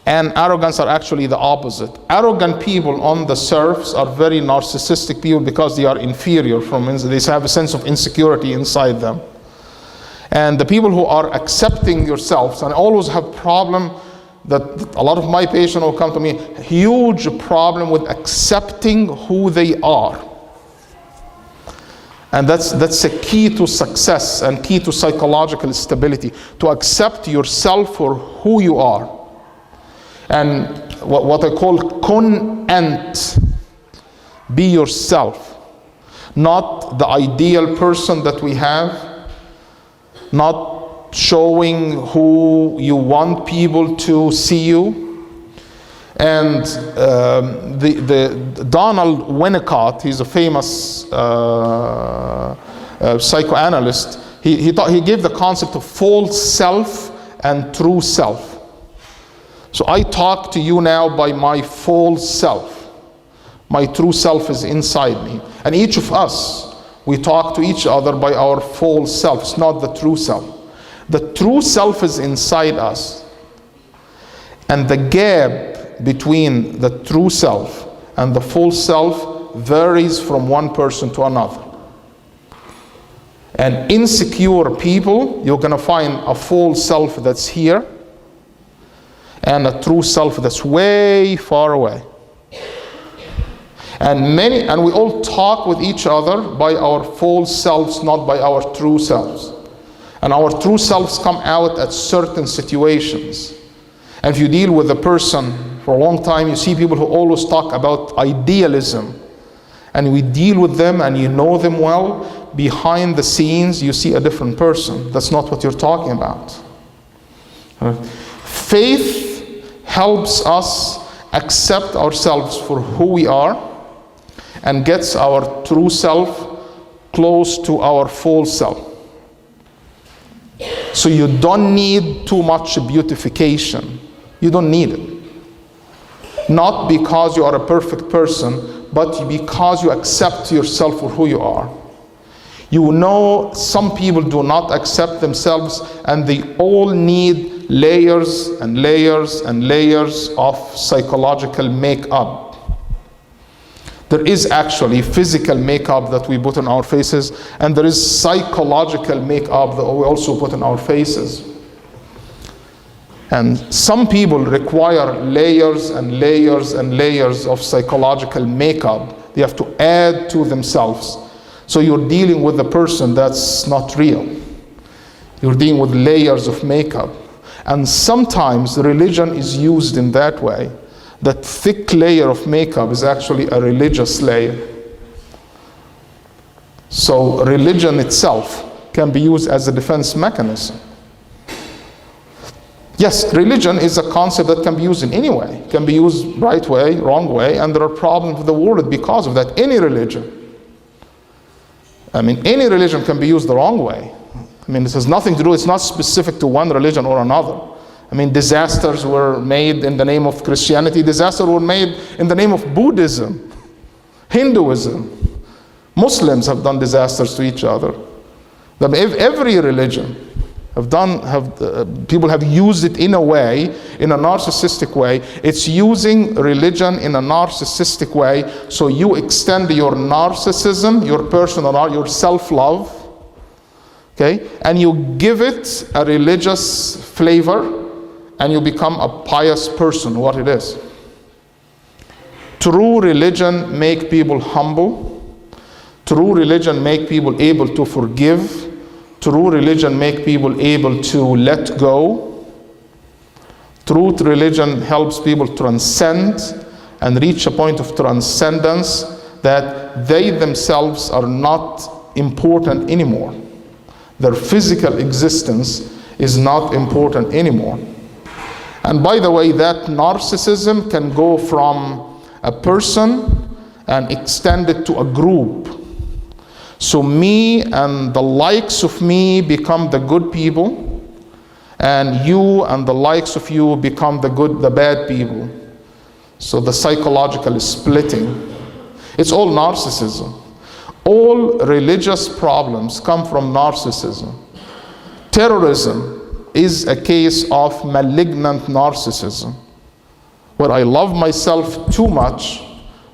and arrogance are actually the opposite. Arrogant people on the surface are very narcissistic people because they are inferior from inside. They have a sense of insecurity inside them. And the people who are accepting yourselves, and I always have problem that a lot of my patients will come to me, huge problem with accepting who they are. And that's a key to success and key to psychological stability, to accept yourself for who you are. And what I call kun ant, be yourself, not the ideal person that we have, not showing who you want people to see you. And the Donald Winnicott, he's a famous psychoanalyst, he gave the concept of false self and true self. So I talk to you now by my false self. My true self is inside me. And each of us, we talk to each other by our false self. It's not the true self. The true self is inside us. And the gap between the true self and the false self varies from one person to another. And insecure people, you're going to find a false self that's here and a true self that's way far away. And we all talk with each other by our false selves, not by our true selves. And our true selves come out at certain situations. And if you deal with a person for a long time, you see people who always talk about idealism. And we deal with them and you know them well. Behind the scenes, you see a different person. That's not what you're talking about. Faith helps us accept ourselves for who we are and gets our true self close to our false self. So you don't need too much beautification. You don't need it. Not because you are a perfect person, but because you accept yourself for who you are. You know, some people do not accept themselves, and they all need layers and layers and layers of psychological makeup. There is actually physical makeup that we put on our faces, and there is psychological makeup that we also put on our faces. And some people require layers and layers and layers of psychological makeup. They have to add to themselves. So you're dealing with a person that's not real. You're dealing with layers of makeup. And sometimes religion is used in that way. That thick layer of makeup is actually a religious layer. So religion itself can be used as a defense mechanism. Yes, religion is a concept that can be used in any way. It can be used right way, wrong way, and there are problems with the world because of that. Any religion. Any religion can be used the wrong way. This has nothing to do, it's not specific to one religion or another. Disasters were made in the name of Christianity. Disasters were made in the name of Buddhism, Hinduism. Muslims have done disasters to each other. Every religion people have used it in a way, in a narcissistic way. It's using religion in a narcissistic way, so you extend your narcissism, your personal, your self-love, okay, and you give it a religious flavor, and you become a pious person, what it is. True religion make people humble. True religion make people able to forgive. True religion make people able to let go. True religion helps people transcend and reach a point of transcendence that they themselves are not important anymore. Their physical existence is not important anymore. And by the way, that narcissism can go from a person and extend it to a group. So me and the likes of me become the good people, and you and the likes of you become the bad people. So the psychological splitting. It's all narcissism. All religious problems come from narcissism. Terrorism is a case of malignant narcissism, where I love myself too much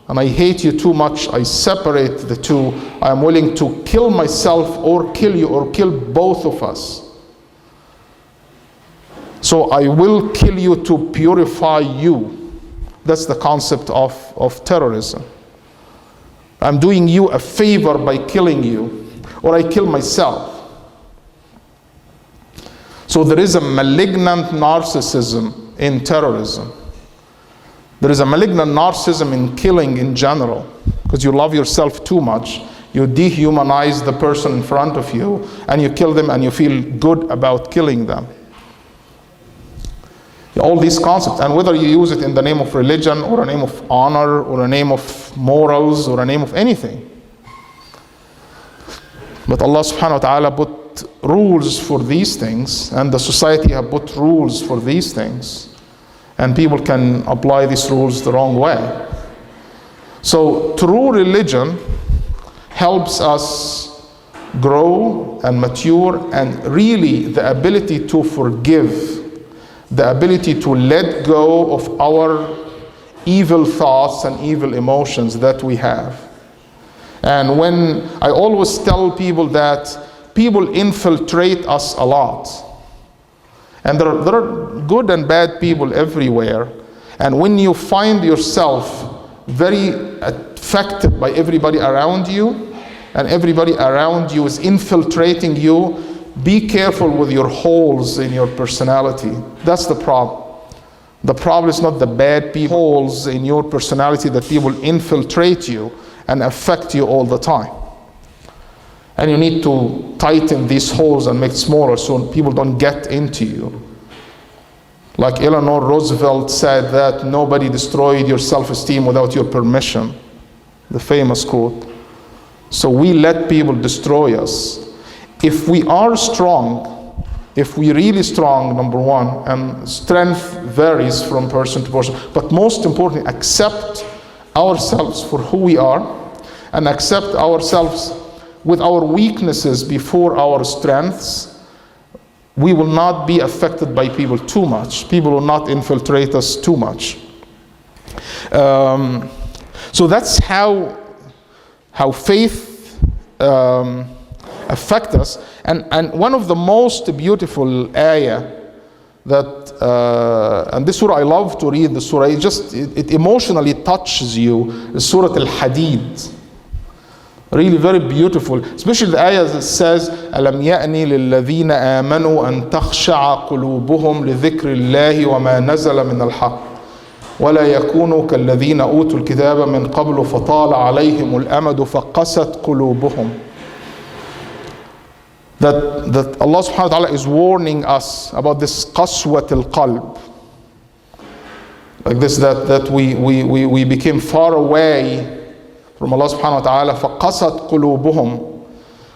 and I hate you too much. I separate the two. I am willing to kill myself or kill you or kill both of us. So I will kill you to purify you. That's the concept of terrorism. I'm doing you a favor by killing you, or I kill myself. So there is a malignant narcissism in terrorism. There is a malignant narcissism in killing in general, because you love yourself too much. You dehumanize the person in front of you, and you kill them, and you feel good about killing them. All these concepts, and whether you use it in the name of religion, or a name of honor, or a name of morals, or a name of anything. But Allah subhanahu wa ta'ala put rules for these things, and the society have put rules for these things. And people can apply these rules the wrong way. So true religion helps us grow and mature, and really the ability to forgive, the ability to let go of our evil thoughts and evil emotions that we have. And when I always tell people that people infiltrate us a lot, and there are good and bad people everywhere, and when you find yourself very affected by everybody around you, and everybody around you is infiltrating you, be careful with your holes in your personality. That's the problem. The problem is not the bad people, holes in your personality that people infiltrate you and affect you all the time. And you need to tighten these holes and make it smaller so people don't get into you. Like Eleanor Roosevelt said that nobody destroyed your self-esteem without your permission. The famous quote. So we let people destroy us. If we are strong, if we're really strong, number one, and strength varies from person to person, but most importantly, accept ourselves for who we are, and accept ourselves with our weaknesses before our strengths, we will not be affected by people too much. People will not infiltrate us too much. So that's how faith affect us. And one of the most beautiful ayah that, and this surah I love to read, the surah, it emotionally touches you, the Surah Al-Hadid. Really very beautiful, especially the ayah that says, أَلَمْ يَأْنِ لِلَّذِينَ آمَنُوا أَن تَخْشَعَ قُلُوبُهُمْ لِذِكْرِ اللَّهِ وَمَا نَزَلَ مِنَ الْحَقِّ وَلَا يَكُونُوا كَالَّذِينَ أُوتُوا الْكِتَابَ مِنْ قَبْلُ فَطَالَ عَلَيْهِمُ الْأَمَدُ فَقَسَتْ قُلُوبُهُمْ. That Allah subhanahu wa ta'ala is warning us about this qaswat al-qalb. Like this, that we became far away from Allah subhanahu wa ta'ala. فَقَسَتْ قُلُوبُهُمْ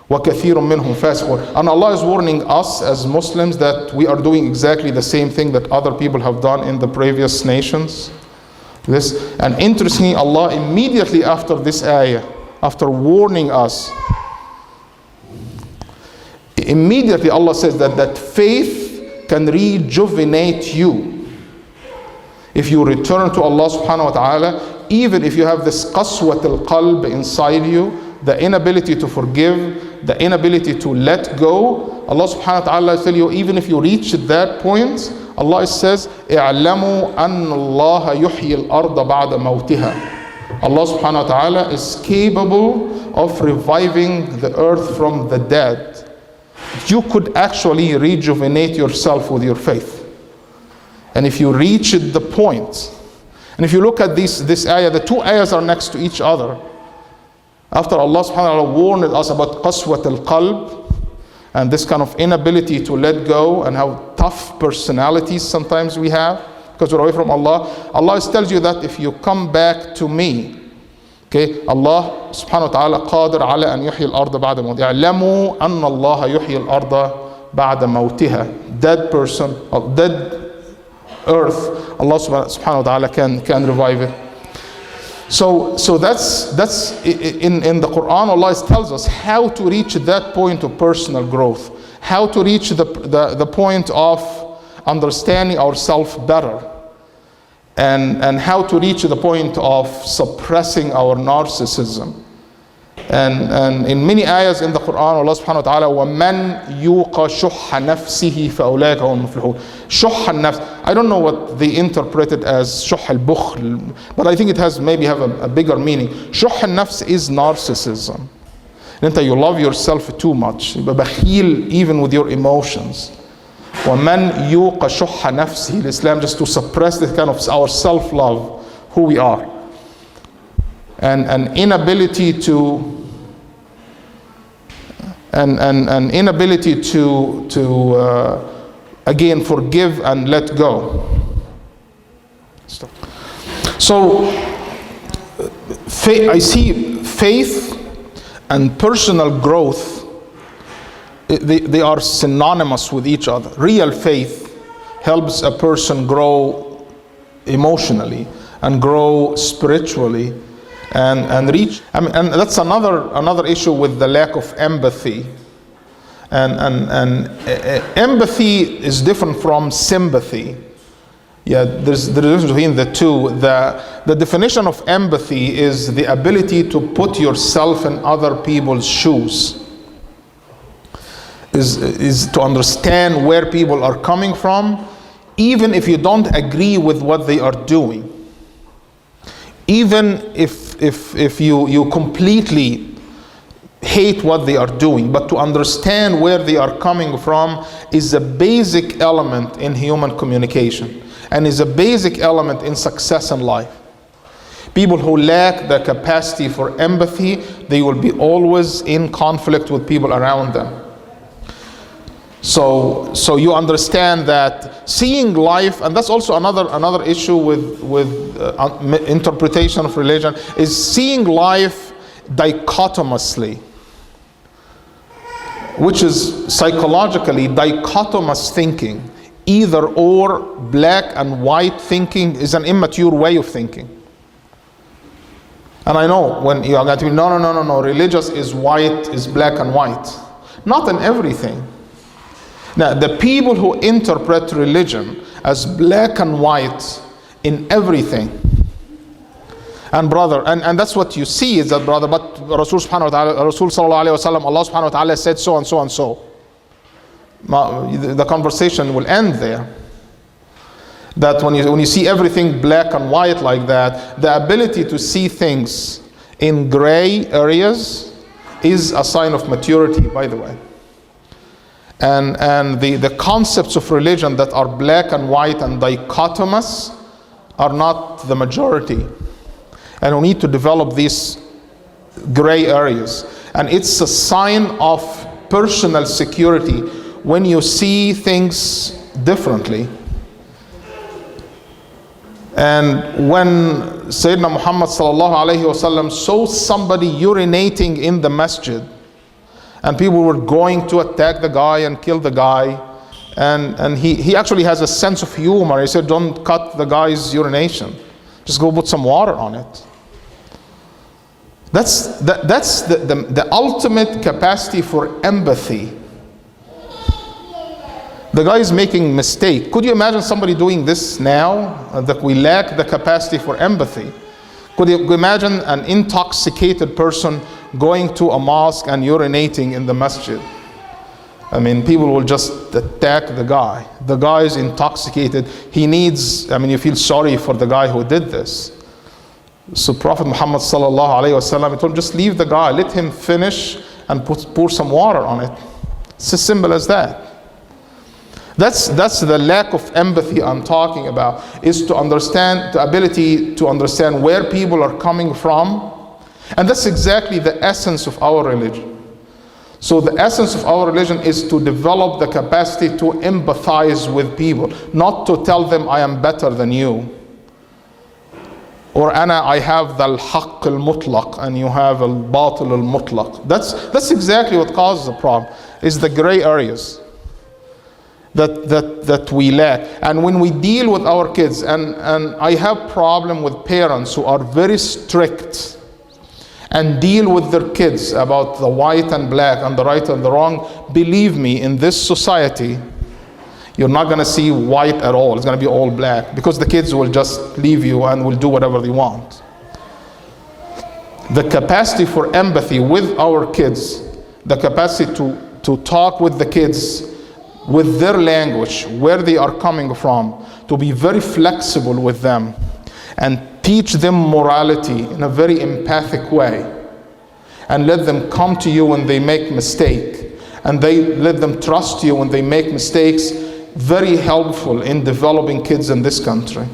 وَكَثِيرٌ مِّنْهُمْ فَاسِقُونَ. And Allah is warning us as Muslims that we are doing exactly the same thing that other people have done in the previous nations. And interestingly, Allah immediately after this ayah, after warning us, immediately Allah says that faith can rejuvenate you. If you return to Allah subhanahu wa ta'ala, even if you have this qaswat al-qalb inside you, the inability to forgive, the inability to let go, Allah subhanahu wa ta'ala tell you, even if you reach that point, Allah says, اعلموا أن الله يحيي الأرض بعد موتها. Allah subhanahu wa ta'ala is capable of reviving the earth from the dead. You could actually rejuvenate yourself with your faith. And if you reach the point, and if you look at this ayah, the two ayahs are next to each other. After Allah subhanahu wa ta'ala warned us about qaswat al-qalb, and this kind of inability to let go, and how tough personalities sometimes we have, because we're away from Allah. Allah tells you that if you come back to me, okay, Allah subhanahu wa ta'ala qadir ala an yuhyi al-arda ba'da mawtiha. اعلموا أن الله يحيي الأرض بعد موتها. Dead person, or dead earth, Allah subhanahu wa ta'ala can revive it. So that's in the Quran, Allah tells us how to reach that point of personal growth, how to reach the point of understanding ourselves better, and how to reach the point of suppressing our narcissism. And in many ayahs in the Quran, Allah subhanahu wa ta'ala, وَمَنْ يُوقَ شُحَّ نَفْسِهِ فَأُولَٰئِكَ هُمُ الْمُفْلِحُونَ. شُحَّ النَّفْس, I don't know what they interpret it as شُحَّ الْبُخْل, but I think it has maybe have a bigger meaning. شُحَّ النَّفْس is narcissism. You love yourself too much. يبقى بخيل even with your emotions. وَمَنْ يُوقَ شُحَّ نَفْسِهِ, Islam just to suppress the kind of our self-love, who we are. And an inability to again forgive and let go. So I see faith and personal growth, they are synonymous with each other. Real faith helps a person grow emotionally and grow spiritually and reach. I mean, and that's another issue with the lack of empathy. And empathy is different from sympathy. Yeah, there's the difference between the two. The definition of empathy is the ability to put yourself in other people's shoes. Is to understand where people are coming from, even if you don't agree with what they are doing. Even if you completely hate what they are doing, but to understand where they are coming from is a basic element in human communication and is a basic element in success in life. People who lack the capacity for empathy, they will be always in conflict with people around them. So you understand that seeing life, and that's also another issue with interpretation of religion, is seeing life dichotomously, which is psychologically dichotomous thinking. Either or, black and white thinking is an immature way of thinking. And I know when you are going to be, no, religious is white, is black and white. Not in everything. Now, the people who interpret religion as black and white in everything, and brother, and that's what you see is that, brother, but Rasul subhanahu wa ta'ala, Rasul sallallahu alayhi wa sallam, Allah subhanahu wa ta'ala said so and so and so. The conversation will end there. That when you see everything black and white like that, the ability to see things in gray areas is a sign of maturity, by the way. And the concepts of religion that are black and white and dichotomous are not the majority. And we need to develop these gray areas. And it's a sign of personal security when you see things differently. And when Sayyidina Muhammad sallallahu alayhi wa sallam saw somebody urinating in the masjid, and people were going to attack the guy and kill the guy, and he actually has a sense of humor. He said, don't cut the guy's urination, just go put some water on it. That's the ultimate capacity for empathy. The guy is making mistake. Could you imagine somebody doing this now? That we lack the capacity for empathy. Could you imagine an intoxicated person going to a mosque and urinating in the masjid? I mean, people will just attack the guy. The guy is intoxicated. He needs, you feel sorry for the guy who did this. So Prophet Muhammad sallallahu alayhi wa sallam told him, just leave the guy, let him finish and pour some water on it. It's as simple as that. That's the lack of empathy I'm talking about, is to understand, the ability to understand where people are coming from. And that's exactly the essence of our religion. So the essence of our religion is to develop the capacity to empathize with people, not to tell them I am better than you. Or I have the al-haqq al-mutlaq and you have al-batil al-mutlaq. That's exactly what causes the problem, is the gray areas. that we lack. And when we deal with our kids, and I have problem with parents who are very strict and deal with their kids about the white and black and the right and the wrong, believe me, in this society, you're not going to see white at all. It's going to be all black, because the kids will just leave you and will do whatever they want. The capacity for empathy with our kids, the capacity to talk with the kids with their language, where they are coming from, to be very flexible with them and teach them morality in a very empathic way, and let them come to you when they make mistake, and let them trust you when they make mistakes, very helpful in developing kids in this country.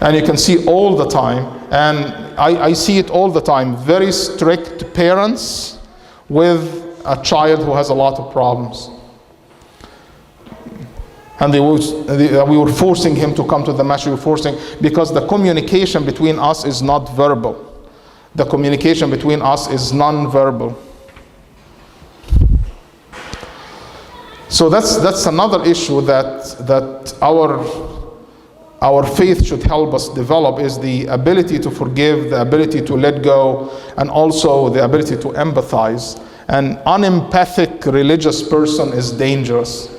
And you can see all the time, and I see it all the time, very strict parents with a child who has a lot of problems. And we were forcing him to come to the masjid, because the communication between us is not verbal. The communication between us is non-verbal. So that's another issue that our faith should help us develop, is the ability to forgive, the ability to let go, and also the ability to empathize. An unempathic religious person is dangerous.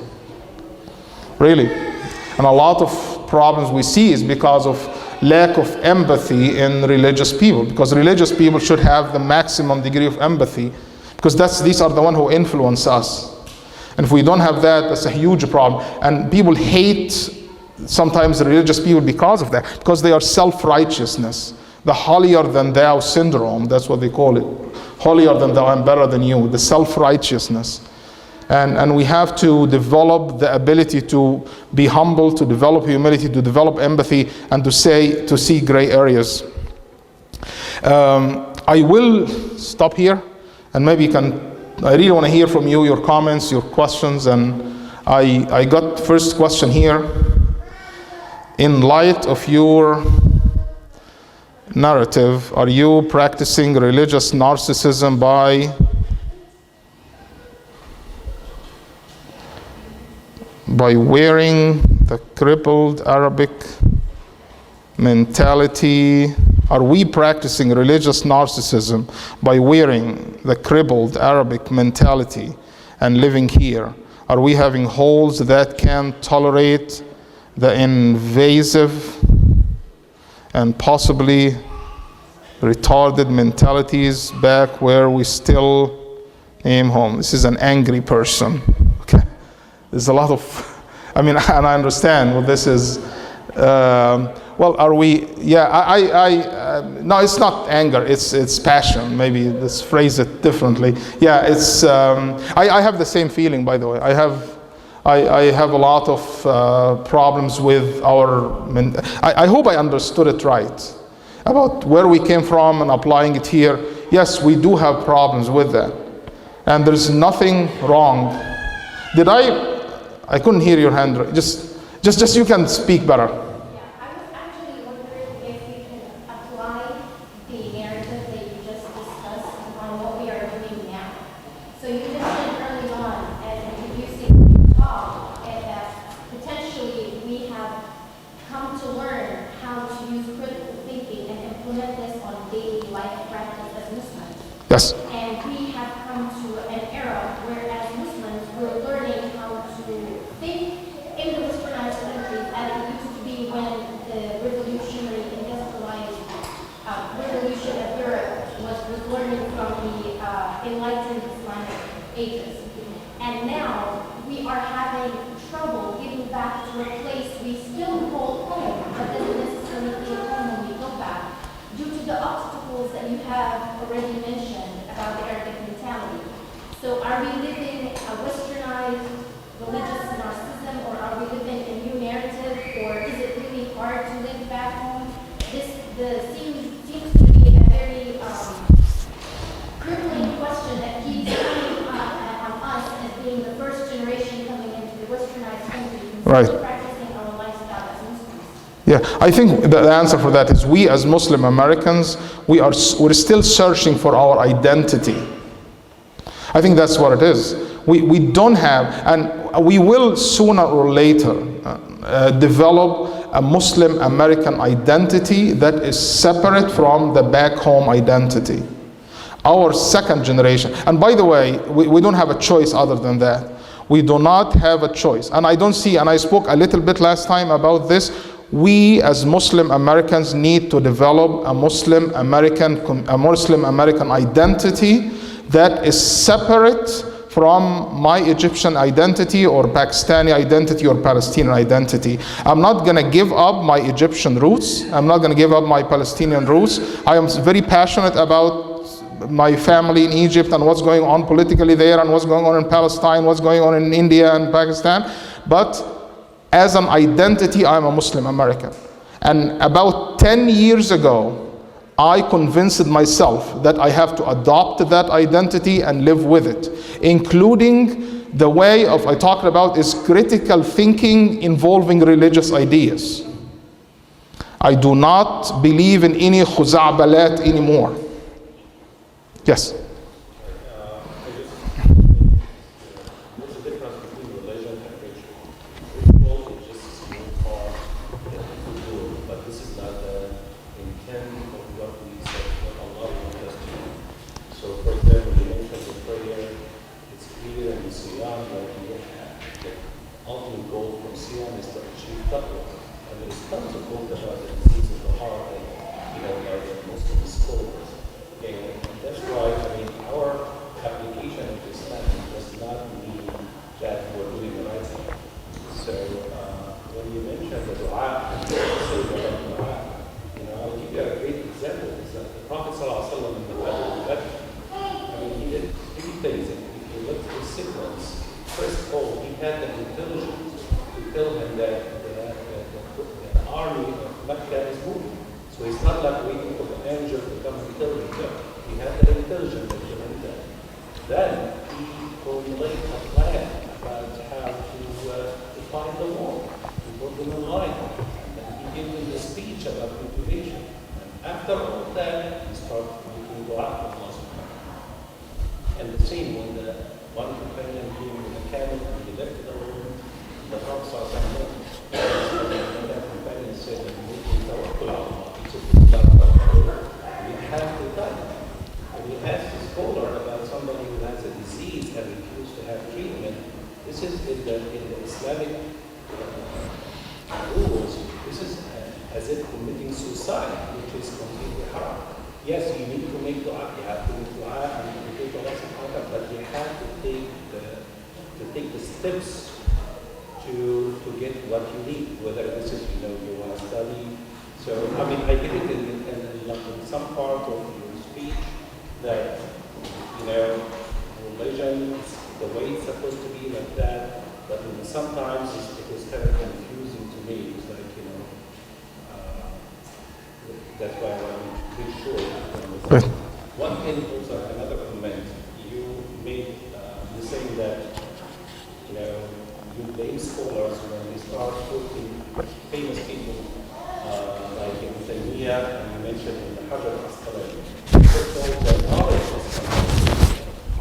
Really. And a lot of problems we see is because of lack of empathy in religious people, because religious people should have the maximum degree of empathy, because these are the ones who influence us. And if we don't have that, that's a huge problem. And people hate sometimes religious people because of that, because they are self-righteousness. The holier than thou syndrome, that's what they call it. Holier than thou, I'm better than you, the self-righteousness. And we have to develop the ability to be humble, to develop humility, to develop empathy, and to see gray areas. I will stop here, and maybe I really want to hear from you, your comments, your questions. And I got first question here. In light of your narrative, are you practicing religious narcissism by wearing the crippled Arabic mentality? Are we practicing religious narcissism by wearing the crippled Arabic mentality and living here? Are we having holes that can tolerate the invasive and possibly retarded mentalities back where we still aim home? This is an angry person. Okay, there's a lot of, and I understand what this is. Well, are we? Yeah, no, it's not anger. It's passion. Maybe let's phrase it differently. Yeah, it's. I have the same feeling, by the way. I have a lot of problems with our. I hope I understood it right about where we came from and applying it here. Yes, we do have problems with that, and there's nothing wrong. Did I couldn't hear your hand. Just you can speak better. Yes. And we have come to an era where, as Muslims, we're learning how to think in the westernized countries as it used to be when the revolutionary industrialized revolution of Europe was learning from the enlightened Islamic ages. And now we are having trouble getting back to a place we still call home, but doesn't necessarily feel home when we go back, due to the obstacles that you have already mentioned about the Arabic mentality. So are we living a westernized religious narcissism, or are we living a new narrative, or is it really hard to live back home? This seems to be a very crippling question that keeps coming on us as being the first generation coming into the westernized countries and right. Still practicing our lifestyle as Muslims. Yeah, I think the answer for that is we as Muslim Americans, we're still searching for our identity. I think that's what it is. we don't have, and we will sooner or later develop a Muslim American identity that is separate from the back home identity. Our second generation, and by the way, we don't have a choice other than that. We do not have a choice. And I don't see, and I spoke a little bit last time about this, we as Muslim Americans need to develop a Muslim American identity that is separate from my Egyptian identity or Pakistani identity or Palestinian identity. I'm not going to give up my Egyptian roots. I'm not going to give up my Palestinian roots. I am very passionate about my family in Egypt and what's going on politically there and what's going on in Palestine, what's going on in India and Pakistan. But as an identity, I'm a Muslim American. And about 10 years ago, I convinced myself that I have to adopt that identity and live with it, including the way of I talked about is critical thinking involving religious ideas. I do not believe in any khuza'balat anymore. Yes? There's a difference between religion and ritual. Ritual is just a small part that people do, but this is not the intent of what we said, what Allah wants us to do. So, for example, you mentioned the prayer, it's clear in the Siyam that the ultimate goal from Siyam is to achieve taqwa. And there's tons of books about the disease of the heart and, like most of the scholars. And that's why, our application of Islam does not mean that we're doing the right thing. So, when you mention the dua, I'll give you a great example. Is that the Prophet ﷺ in the Badr, he did three things. If you look at his sequence, first of all, he had the intelligence to tell him that the army of Mecca is moving. So it's not like waiting for the angel to come and tell him. No, he had the intelligence that he had that. Then he formulated a plan about how to find the war. He put them in line. And he gave them the speech about motivation. And after all that, he started making dua to Allah subhanahu wa ta'ala. And the same when the one companion came with a camel and he left it alone, the Prophet sallallahu alaihi wasallam, and that companion said, we have to die. When you ask a scholar about somebody who has a disease and refused to have treatment, this is in the Islamic rules, this is as if committing suicide, which is completely haram. Yes, you need to make dua, you have to make dua and you take Allah subhanahu wa ta'ala, but you have to take the steps to get what you need, whether this is, you want to study. So, I get it in some part of your speech that, religion, the way it's supposed to be like that, but sometimes it was kind of confusing to me. It was like, that's why I want to be sure. One thing also, another comment, you made, you saying that, you blame scholars when they start quoting famous people, like Ibn Taymiyyah, and you mentioned in the Hajar al-Asqalani. First of all, the knowledge is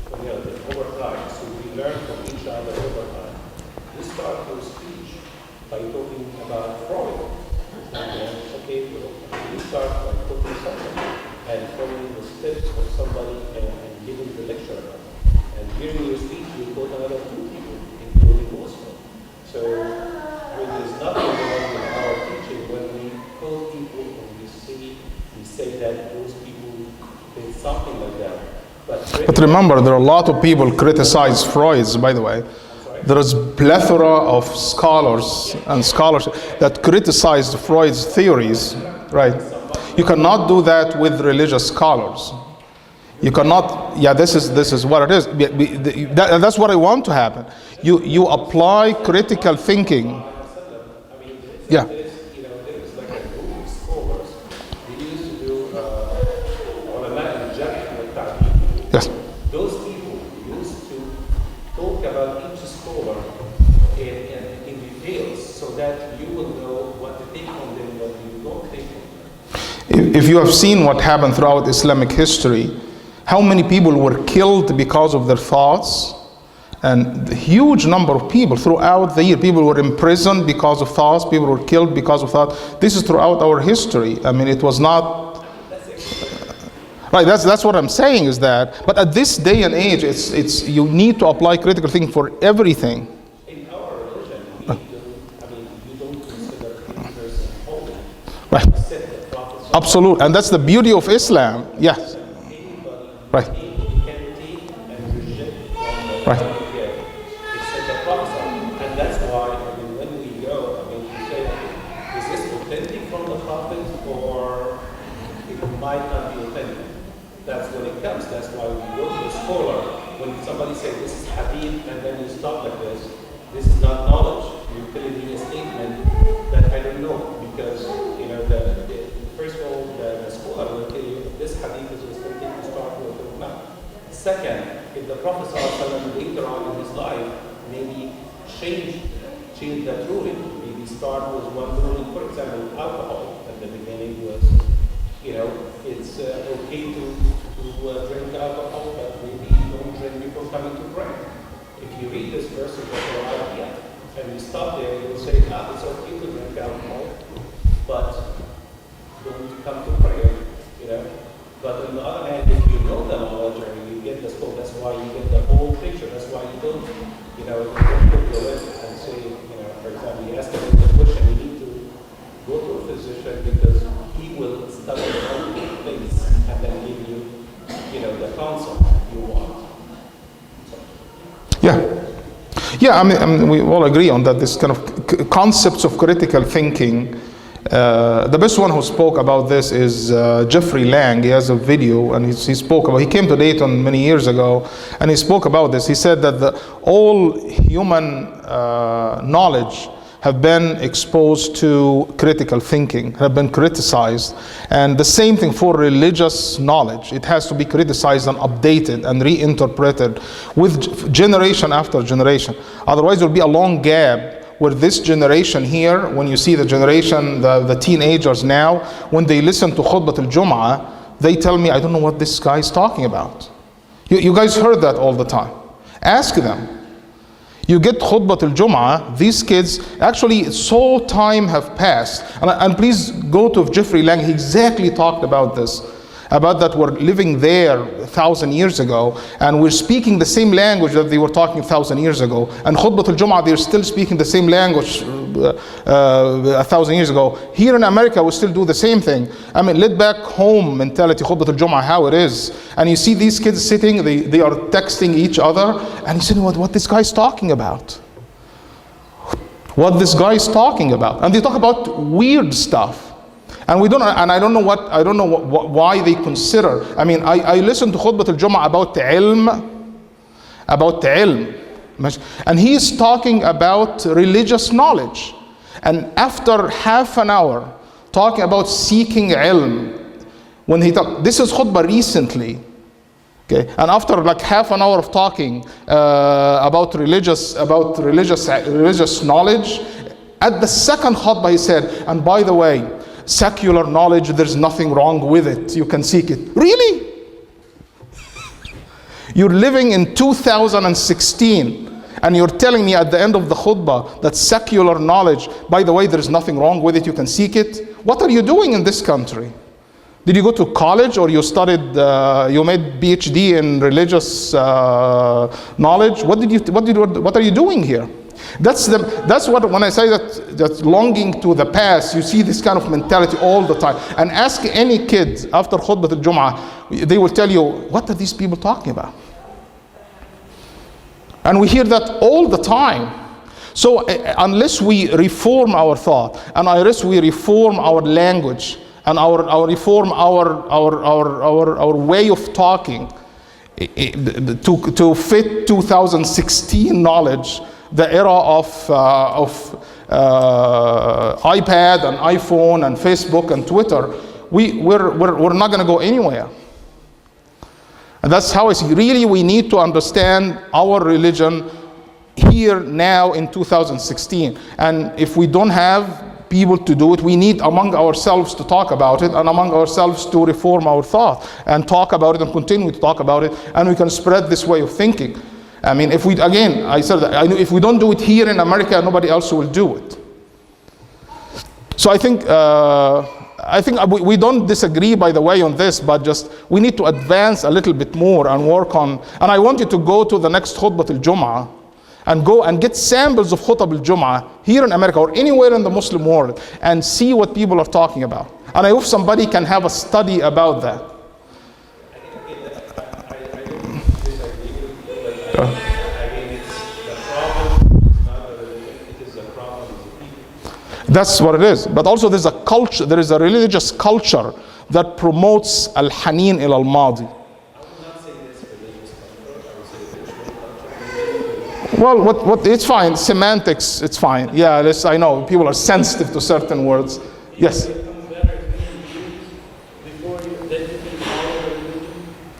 coming, over time, so we learn from each other over time. You start your speech by talking about Freud. Okay, you start by quoting somebody and following the steps of somebody and giving the lecture about it. And during your speech, you quote another two people, including Muslim. So, there's nothing wrong with our teaching when we quote people and we say that those people did something like that. But remember, there are a lot of people criticize Freud, by the way. There is plethora of scholars and scholarship that criticized Freud's theories, right? You cannot do that with religious scholars. You cannot, this is what it is. That's what I want to happen. You apply critical thinking. Yeah. There's like a group of scholars, they used to do ulama al-jarh wa ta'dil. Yes. Those people used to talk about each scholar in details so that you will know what to take from them, what you don't take from them. If you have seen what happened throughout Islamic history, how many people were killed because of their thoughts, And a huge number of people throughout the year, people were imprisoned because of thoughts, people were killed because of thought. This is throughout our history. I mean, it was not, right, that's what I'm saying is that, but at this day and age, it's you need to apply critical thinking for everything. In our religion, we don't, I mean, you don't consider any person holy. Right. Except the Prophet. Absolutely, and that's the beauty of Islam. Yes. Anybody Right. can take and reject from the Right. gift, except the Prophet. And that's why, I mean, when we go, I mean, we say, is this authentic from the Prophet or it might not be authentic? That's when it comes. That's why we go to the scholar. When somebody says this is hadith and then you stop like this is not knowledge. You're telling me a statement that I don't know because, you know, first of all, the scholar will tell you this hadith is authentic to start with or not. Second, if the Prophet ﷺ later on in his life maybe change that ruling, maybe start with one ruling, for example, alcohol at the beginning was, you know, it's okay to drink alcohol, but maybe don't drink before coming to pray. If you read this verse in the Quran, and you stop there, you'll say, it's okay to drink alcohol, but don't come to prayer, you know. But on the other hand, if you know the knowledge or you get the scope, that's why you get the whole picture. That's why you don't, you know, you don't put the list and say, you know, for example, you ask them the question, you need to go to a physician because he will study all the things and then give you, you know, the counsel you want. Yeah, I mean, we all agree on that. This kind of concepts of critical thinking. The best one who spoke about this is Jeffrey Lang. He has a video, and he spoke about. He came to Dayton many years ago, and he spoke about this. He said that all human knowledge have been exposed to critical thinking, have been criticized. And the same thing for religious knowledge. It has to be criticized and updated and reinterpreted with generation after generation. Otherwise, there will be a long gap where this generation here, when you see the generation, the teenagers now, when they listen to Khutbat al-Jum'ah, they tell me, I don't know what this guy is talking about. You guys heard that all the time. Ask them. You get Khutbat al-Jum'ah, these kids, actually, so time have passed. And please go to Jeffrey Lang, he exactly talked about this. About that we're living there 1,000 years ago, and we're speaking the same language that they were talking 1,000 years ago. And Khutbat al-Jum'ah, they're still speaking the same language 1,000 years ago. Here in America, we still do the same thing. I mean, let back home mentality, Khutbat al-Jum'ah, how it is. And you see these kids sitting, they are texting each other, and you say, what this guy's talking about? What this guy is talking about? And they talk about weird stuff. And we don't, and I don't know why they consider. I mean, I listened to Khutbat al-Jum'ah about ilm, and he is talking about religious knowledge. And after half an hour talking about seeking ilm, when he talked, this is khutbah recently, okay? And after like half an hour of talking about religious knowledge, at the second khutbah he said, and by the way, secular knowledge, there's nothing wrong with it. You can seek it. Really? You're living in 2016 and you're telling me at the end of the khutbah that secular knowledge, by the way, there's nothing wrong with it. You can seek it. What are you doing in this country? Did you go to college or you studied, you made PhD in religious knowledge? What are you doing here? That's what, when I say that longing to the past, you see this kind of mentality all the time. And ask any kid after Khutbat al-Jum'ah, they will tell you, what are these people talking about? And we hear that all the time. So unless we reform our thought, and unless we reform our language, and our reform our way of talking to fit 2016 knowledge, the era of iPad and iPhone and Facebook and Twitter, we're not going to go anywhere. And that's how I see. Really, we need to understand our religion here now in 2016. And if we don't have people to do it, we need among ourselves to talk about it, and among ourselves to reform our thought and talk about it and continue to talk about it, and we can spread this way of thinking. I mean, if we, again, I said that, if we don't do it here in America, nobody else will do it. So I think we don't disagree, by the way, on this, but just we need to advance a little bit more and work on, and I want you to go to the next Khutbah al-Jum'ah and go and get samples of Khutbah al-Jum'ah here in America or anywhere in the Muslim world and see what people are talking about. And I hope somebody can have a study about that. That's what it is. But also there's a culture, there is a religious culture that promotes al-hanin ila al-madi. Well, what it's fine. Semantics, it's fine. Yeah, I know people are sensitive to certain words. Yes.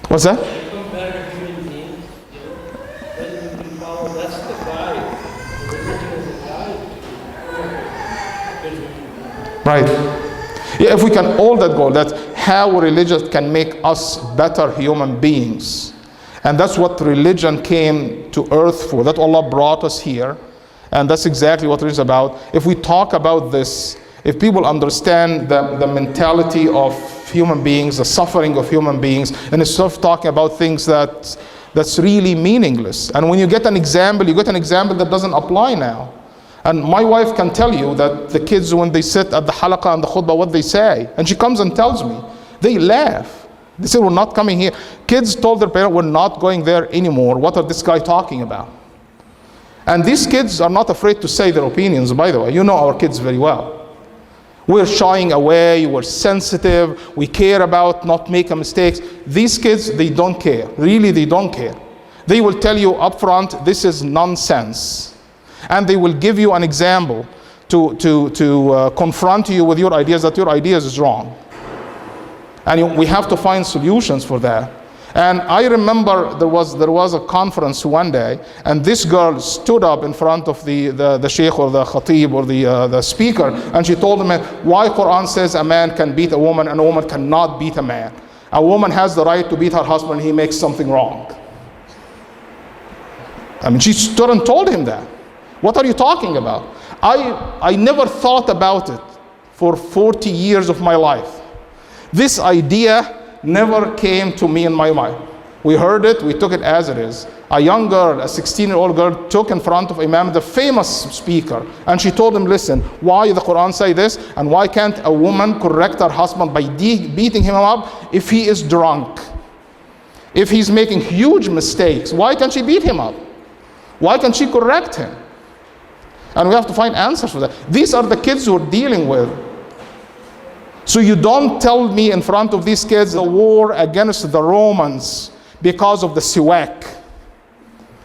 What's that? Right. Yeah, if we can all that goal, that's how religion can make us better human beings. And that's what religion came to earth for. That Allah brought us here. And that's exactly what it is about. If we talk about this, if people understand the mentality of human beings, the suffering of human beings, and instead of talking about things that's really meaningless. And when you get an example, you get an example that doesn't apply now. And my wife can tell you that the kids, when they sit at the halaqah and the khutbah, what they say. And she comes and tells me. They laugh. They say, we're not coming here. Kids told their parents, we're not going there anymore. What are this guy talking about? And these kids are not afraid to say their opinions, by the way. You know our kids very well. We're shying away, we're sensitive, we care about not making mistakes. These kids, they don't care. Really, they don't care. They will tell you up front, this is nonsense. And they will give you an example to confront you with your ideas that your ideas is wrong. And we have to find solutions for that. And I remember there was a conference one day, and this girl stood up in front of the sheikh or the khatib or the speaker, and she told him why Quran says a man can beat a woman and a woman cannot beat a man. A woman has the right to beat her husband, he makes something wrong. I mean, she stood and told him that. What are you talking about? I never thought about it for 40 years of my life. This idea never came to me in my mind. We heard it, we took it as it is. A young girl, a 16-year-old girl, took in front of Imam, the famous speaker, and she told him, listen, why the Quran say this, and why can't a woman correct her husband by beating him up if he is drunk? If he's making huge mistakes, why can't she beat him up? Why can't she correct him? And we have to find answers for that. These are the kids we're dealing with. So you don't tell me in front of these kids the war against the Romans because of the siwak.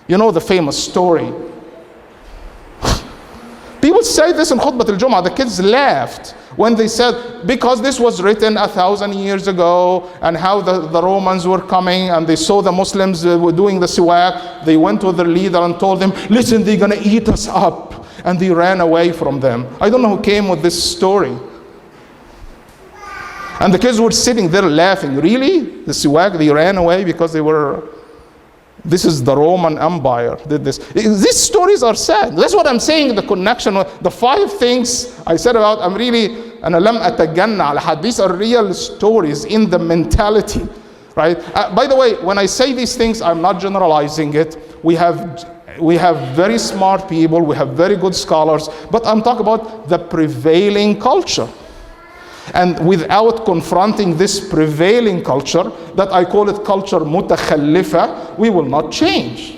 You know the famous story. People say this in Khutbah al-Jum'ah. The kids laughed when they said, because this was written 1,000 years ago, and how the Romans were coming and they saw the Muslims were doing the siwak, they went to their leader and told him, listen, they're gonna eat us up. And they ran away from them. I don't know who came with this story. And the kids were sitting there laughing. Really? The siwak, they ran away because this is the Roman Empire did this. These stories are sad. That's what I'm saying, the connection. The 5 things I said about, I'm really, and alam ataganna al-had. These are real stories in the mentality, right? By the way, when I say these things, I'm not generalizing it. We have very smart people, we have very good scholars, but I'm talking about the prevailing culture. And without confronting this prevailing culture, that I call it culture mutakhalifa, we will not change.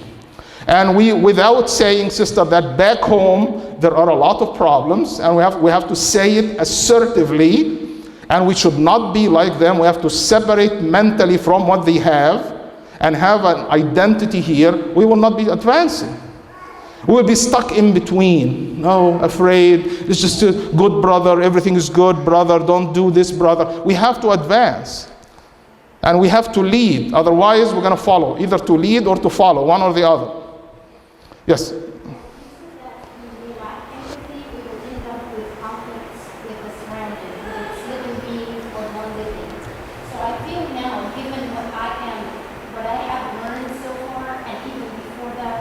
And without saying, sister, that back home there are a lot of problems, and we have to say it assertively, and we should not be like them. We have to separate mentally from what they have and have an identity here. We will not be advancing. We will be stuck in between. No, afraid. It's just a good brother. Everything is good, brother. Don't do this, brother. We have to advance. And we have to lead. Otherwise, we're going to follow. Either to lead or to follow, one or the other. Yes? What I have learned so far, and even before that,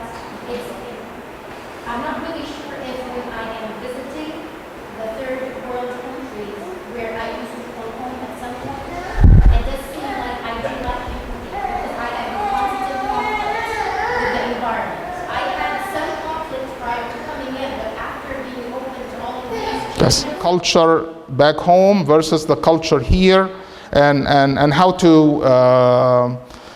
Yes. Culture back home versus the culture here, and how to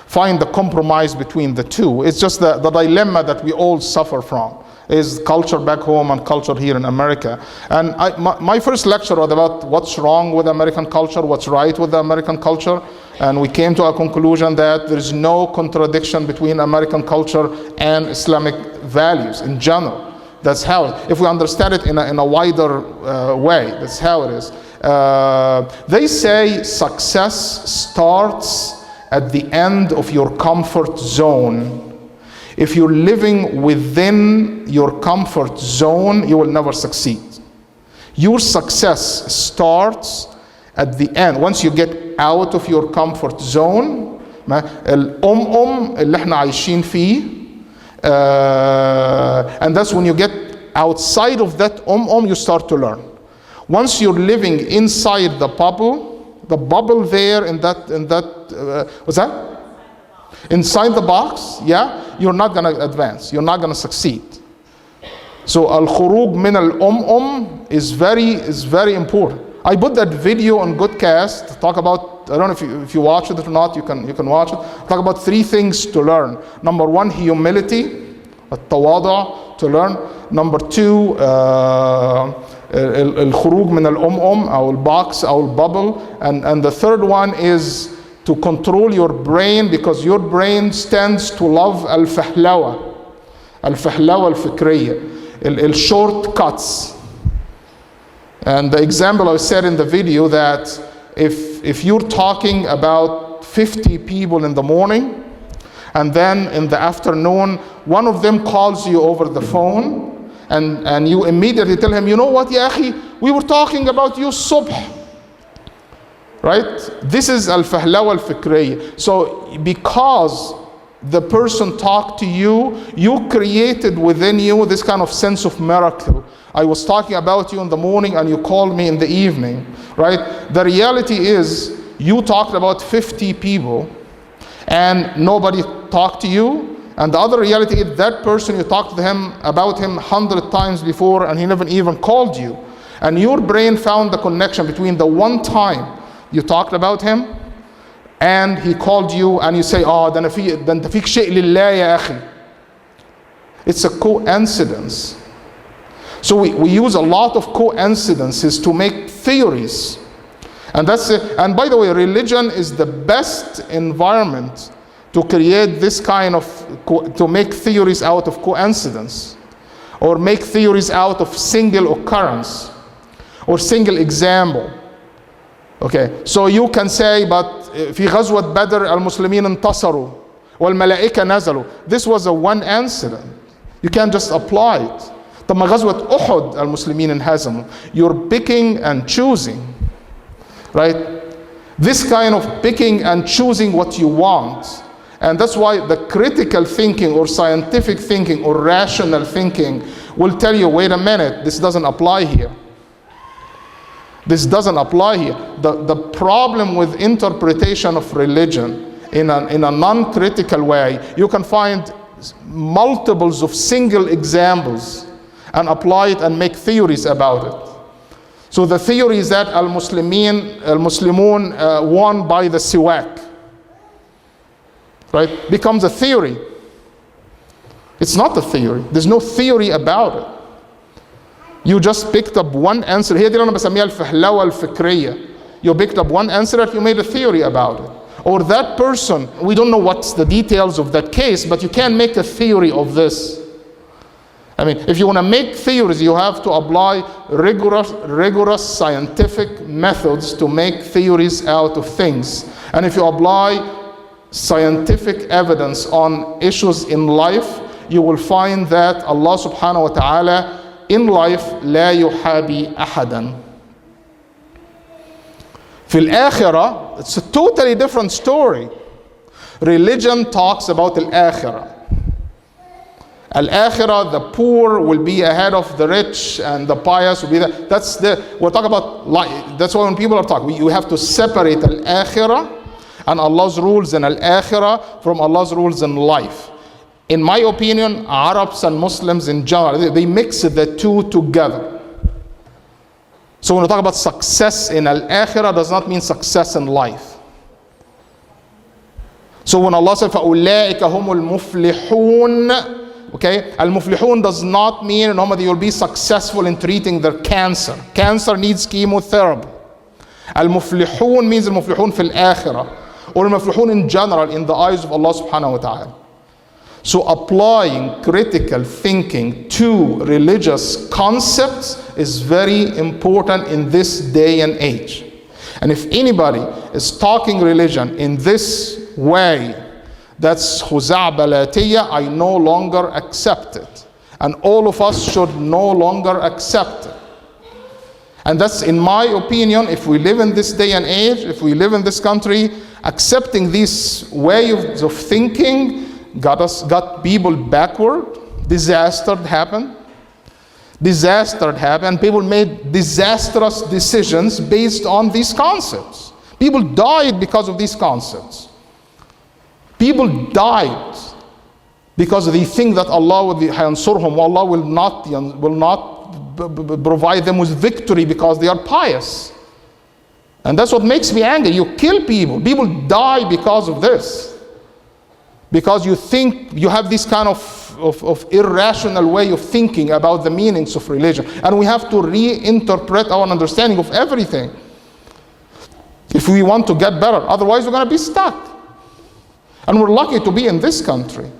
find the compromise between the two. It's just the dilemma that we all suffer from, is culture back home and culture here in America. And my first lecture was about what's wrong with American culture, what's right with the American culture, and we came to a conclusion that there is no contradiction between American culture and Islamic values in general. That's how, if we understand it in a wider way, that's how it is. They say success starts at the end of your comfort zone. If you're living within your comfort zone, you will never succeed. Your success starts at the end. Once you get out of your comfort zone, اللي احنا عايشين فيه, and that's when you get outside of that you start to learn. Once you're living inside the bubble there in that what's that? Inside the box, yeah, you're not going to advance. You're not going to succeed. So al-khuruj min al is very important. I put that video on Goodcast, talk about, I don't know if you watch it or not, you can watch it. Talk about 3 things to learn. Number 1, humility, التواضع, to learn. Number 2, الخروج من أو الbox أو الbubble, and the third one is to control your brain, because your brain tends to love الفهلوة الفكرية, الshortcuts. And the example I said in the video, that if you're talking about 50 people in the morning, and then in the afternoon one of them calls you over the phone, and you immediately tell him, you know what, ya akhi, we were talking about you subh. Right? This is al-fahlawa al-fikriyya. So because the person talked to you, you created within you this kind of sense of miracle. I was talking about you in the morning and you called me in the evening, right? The reality is you talked about 50 people and nobody talked to you. And the other reality is that person, you talked to him about him 100 times before and he never even called you. And your brain found the connection between the one time you talked about him and he called you, and you say, oh, ده انت فيك شيء لله يا أخي. It's a coincidence. So we use a lot of coincidences to make theories. And that's it. And by the way, religion is the best environment to create this kind of, to make theories out of coincidence, or make theories out of single occurrence or single example. Okay, so you can say, but في غزوة بدر المسلمين انتصروا والملائكة نزلوا. This was a one incident. You can't just apply it. طب ما غزوة أحد المسلمين انهزموا. You're picking and choosing, right? This kind of picking and choosing what you want. And that's why the critical thinking or scientific thinking or rational thinking will tell you, wait a minute, this doesn't apply here. This doesn't apply here. The problem with interpretation of religion in a non-critical way, you can find multiples of single examples and apply it and make theories about it. So the theory is that al-Muslimun won by the siwak, right? Becomes a theory. It's not a theory. There's no theory about it. You just picked up one answer. هي دي اللي أنا بسميها الفهلوة الفكرية. You picked up one answer and you made a theory about it. Or that person, we don't know what's the details of that case, but you can make a theory of this. I mean, if you want to make theories, you have to apply rigorous scientific methods to make theories out of things. And if you apply scientific evidence on issues in life, you will find that Allah subhanahu wa ta'ala in life لا يحابي أحدا. في الآخرة, it's a totally different story. Religion talks about الآخرة. Al-akhirah, the poor will be ahead of the rich and the pious will be there. We're talking about life. That's why when people are talking, you have to separate al-akhirah and Allah's rules in al-akhirah from Allah's rules in life. In my opinion, Arabs and Muslims in general, they mix the two together. So when we talk about success in al-akhirah, does not mean success in life. So when Allah said, فَأُولَٰئِكَ هُمُ الْمُفْلِحُونَ, okay, al-muflihun does not mean normally you'll be successful in treating their cancer. Cancer needs chemotherapy. Al-muflihun means al-muflihun fil akhirah, or al-muflihun in general in the eyes of Allah subhanahu wa ta'ala. So applying critical thinking to religious concepts is very important in this day and age. And if anybody is talking religion in this way, that's khuza'balatiyya, I no longer accept it. And all of us should no longer accept it. And that's, in my opinion, if we live in this day and age, if we live in this country, accepting these ways of thinking got people backward. Disaster happened. People made disastrous decisions based on these concepts. People died because of these concepts. People died because they think that Allah will yansurhum, Allah will not provide them with victory because they are pious. And that's what makes me angry. You kill people. People die because of this. Because you think you have this kind of irrational way of thinking about the meanings of religion. And we have to reinterpret our understanding of everything if we want to get better. Otherwise, we're going to be stuck. And we're lucky to be in this country.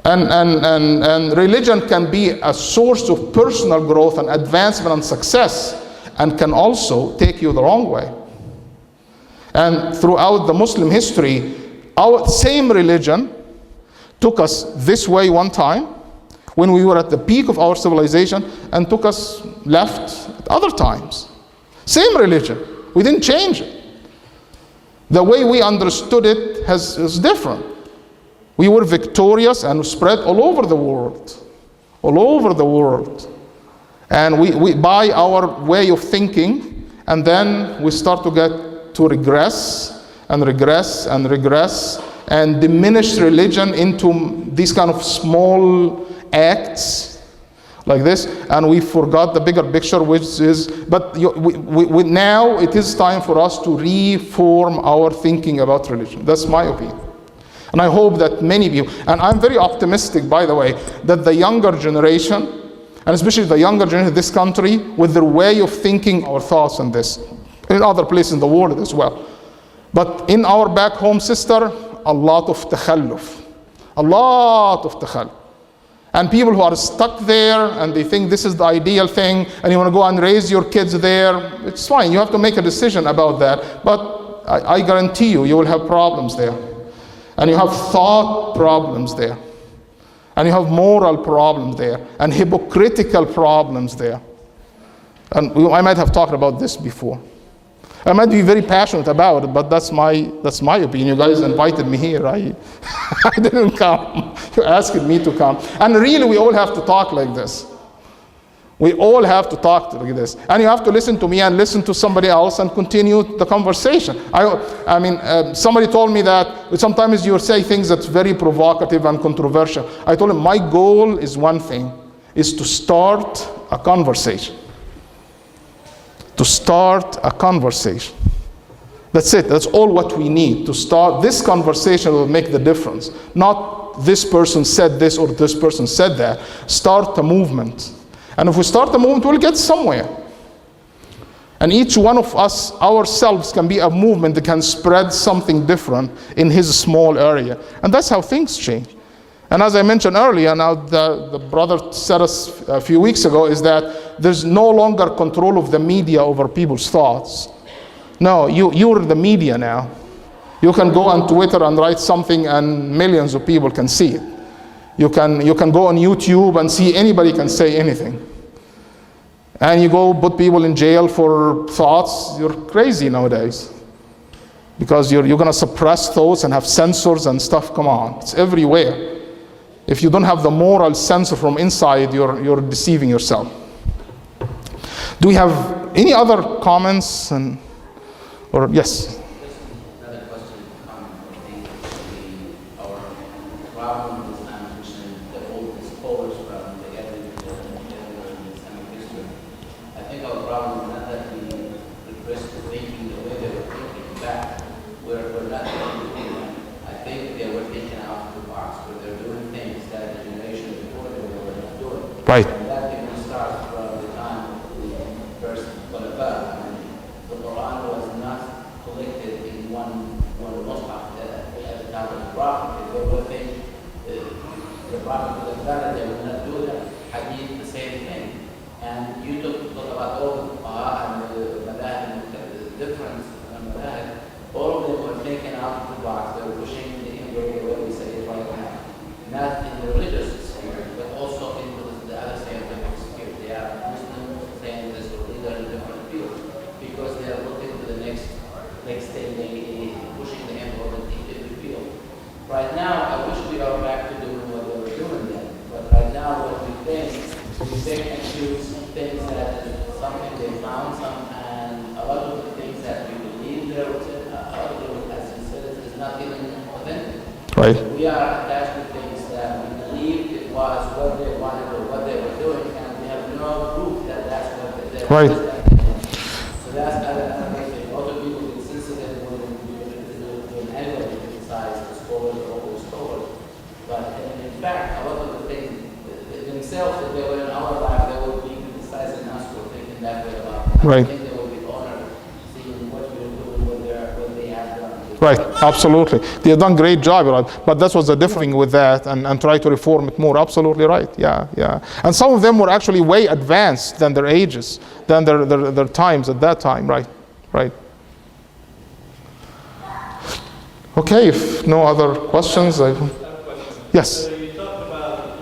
And religion can be a source of personal growth and advancement and success, and can also take you the wrong way. And throughout the Muslim history, our same religion took us this way one time when we were at the peak of our civilization, and took us left at other times. Same religion. We didn't change it. The way we understood it is different. We were victorious and spread all over the world. All over the world. And we by our way of thinking, and then we start to get to regress and diminish religion into these kind of small acts like this, and we forgot the bigger picture, which is, but now it is time for us to reform our thinking about religion. That's my opinion. And I hope that many of you, and I'm very optimistic, by the way, that the younger generation, and especially the younger generation of this country, with their way of thinking, our thoughts on this, in other places in the world as well. But in our back home, sister, a lot of takhalluf. A lot of takhalluf. And people who are stuck there and they think this is the ideal thing and you want to go and raise your kids there, it's fine. You have to make a decision about that. But I guarantee you, you will have problems there. And you have thought problems there. And you have moral problems there. And hypocritical problems there. And I might have talked about this before. I might be very passionate about it, but that's my opinion. You guys invited me here. I didn't come. You asked me to come. And really, we all have to talk like this. We all have to talk like this. And you have to listen to me and listen to somebody else and continue the conversation. I mean, somebody told me that sometimes you say things that's very provocative and controversial. I told him my goal is one thing, is to start a conversation. To start a conversation. That's it. That's all what we need. To start this conversation will make the difference. Not this person said this or this person said that. Start a movement. And if we start a movement, we'll get somewhere. And each one of us, ourselves, can be a movement that can spread something different in his small area. And that's how things change. And as I mentioned earlier, now the brother said us a few weeks ago, is that there's no longer control of the media over people's thoughts. No, you're the media now. You can go on Twitter and write something and millions of people can see it. You can go on YouTube and see anybody can say anything. And you go put people in jail for thoughts. You're crazy nowadays. Because you're going to suppress thoughts and have censors and stuff. Come on, it's everywhere. If you don't have the moral censor from inside, you're deceiving yourself. Do we have any other comments? Or yes? Another question, comment, I think our problem with Islamic Christian, the old scholars problem, the Islamic history. I think our problem Right. And that even starts from the time of the first Khulafa. I mean, the Quran was not collected in one Mus'haf at the time of the Prophet. If they would think the Prophet would have done it, they would not do that. Hadith, the same thing. And you talk about all the Fuqaha and the Madahib, the difference in Madahib, all of them were taken out of the box. They were pushing the envelope, what we say is right now. Not in the religious sphere, but also in the other scientific sphere. They are Muslims saying this or leader in different fields because they are looking to the next thing, they pushing the envelope in every field. Right now, I wish we are back to doing what they were doing then. But right now, what we think, we pick and choose things that is something they found, and a lot of the things that we believe there was, a lot of them, as you said, is not even authentic. Right. We are attached to things that we believed it was what they wanted or what they were doing, and we have no proof that that's what they did. Right. So that's another thing. A lot of people get sensitive when anyone criticizes the scholars or the scholars. But in fact, a lot of the things themselves, if they were in our life, they would be criticizing us for thinking that way about them. Right. I think they would be honored seeing what we're doing, what they have done. Right, absolutely. They have done a great job, right? But that was the difference with that, and try to reform it more. Absolutely right. Yeah, yeah. And some of them were actually way advanced than their ages, than their times at that time. Right, right. Okay. If no other questions, yes. So you talked about,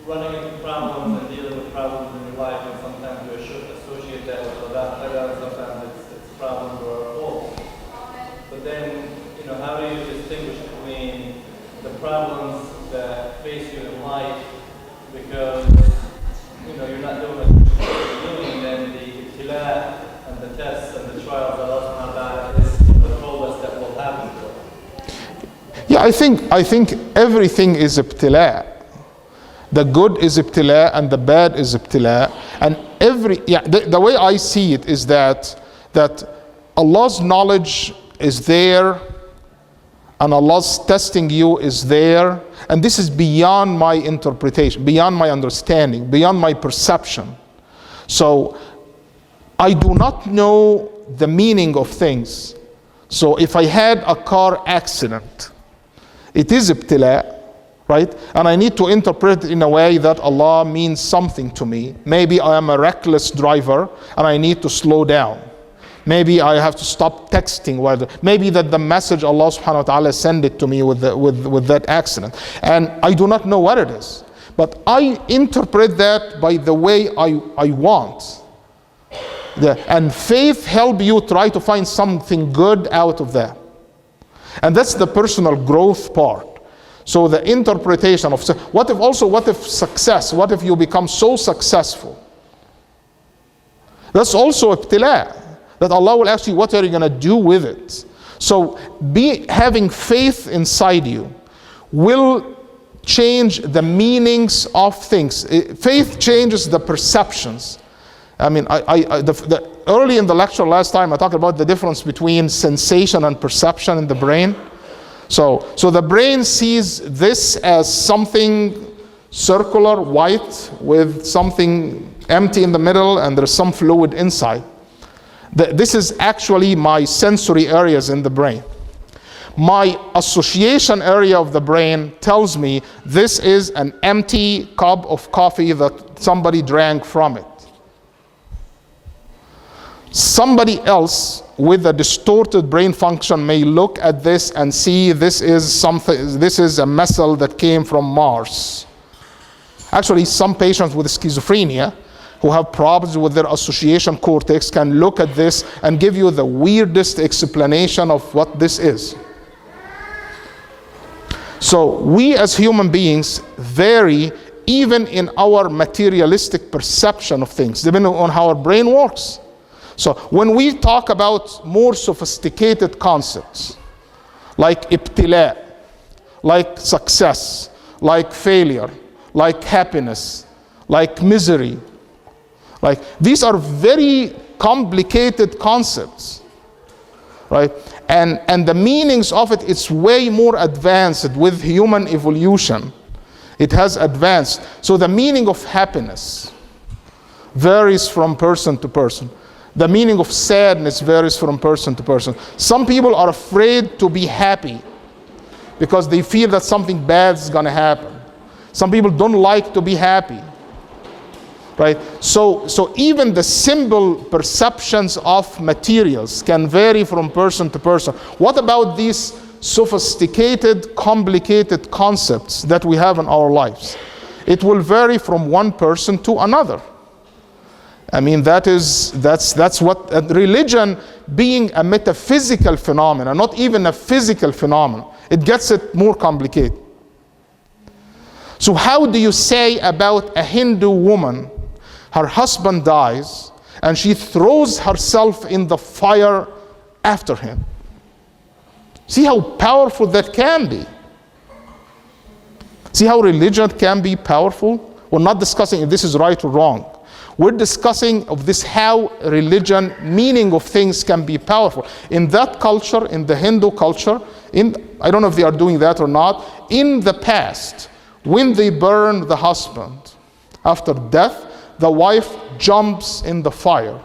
running into problems and dealing with problems in your life, and sometimes you associate that with Al-Qaeda, and sometimes it's problems or faults. But then, how do you distinguish between the problems that face you in life, because, you're not doing what you're doing, and then the ibtila and the tests and the trials that Allah subhanahu wa ta'ala has told us that will happen to us? Yeah, I think everything is ibtila. The good is ibtila and the bad is ibtila. And the way I see it is that Allah's knowledge is there and Allah's testing you is there, and this is beyond my interpretation, beyond my understanding, beyond my perception. So I do not know the meaning of things. So if I had a car accident, it is ibtila, right? And I need to interpret it in a way that Allah means something to me. Maybe I am a reckless driver and I need to slow down. Maybe I have to stop texting. Maybe that the message Allah subhanahu wa ta'ala sent it to me with that accident. And I do not know what it is. But I interpret that by the way I want. And faith helps you try to find something good out of that. And that's the personal growth part. So the interpretation of what if success? What if you become so successful? That's also ibtila. That Allah will ask you, what are you going to do with it? So having faith inside you will change the meanings of things. Faith changes the perceptions. I mean, early in the lecture last time, I talked about the difference between sensation and perception in the brain. So the brain sees this as something circular, white, with something empty in the middle, and there's some fluid inside. This is actually my sensory areas in the brain. My association area of the brain tells me this is an empty cup of coffee that somebody drank from it. Somebody else with a distorted brain function may look at this and see this is a missile that came from Mars. Actually, some patients with schizophrenia who have problems with their association cortex can look at this and give you the weirdest explanation of what this is. So we as human beings vary even in our materialistic perception of things, depending on how our brain works. So when we talk about more sophisticated concepts, like ibtila, like success, like failure, like happiness, like misery, like these are very complicated concepts, right? And the meanings of it's way more advanced with human evolution. It has advanced. So the meaning of happiness varies from person to person. The meaning of sadness varies from person to person. Some people are afraid to be happy because they feel that something bad is going to happen. Some people don't like to be happy. Right? So even the simple perceptions of materials can vary from person to person. What about these sophisticated, complicated concepts that we have in our lives? It will vary from one person to another. I mean, that's what religion, being a metaphysical phenomenon, not even a physical phenomenon, it gets it more complicated. So how do you say about a Hindu woman, her husband dies, and she throws herself in the fire after him? See how powerful that can be. See how religion can be powerful? We're not discussing if this is right or wrong. We're discussing of this how religion, meaning of things can be powerful. In that culture, in the Hindu culture, I don't know if they are doing that or not, in the past, when they burn the husband, after death, the wife jumps in the fire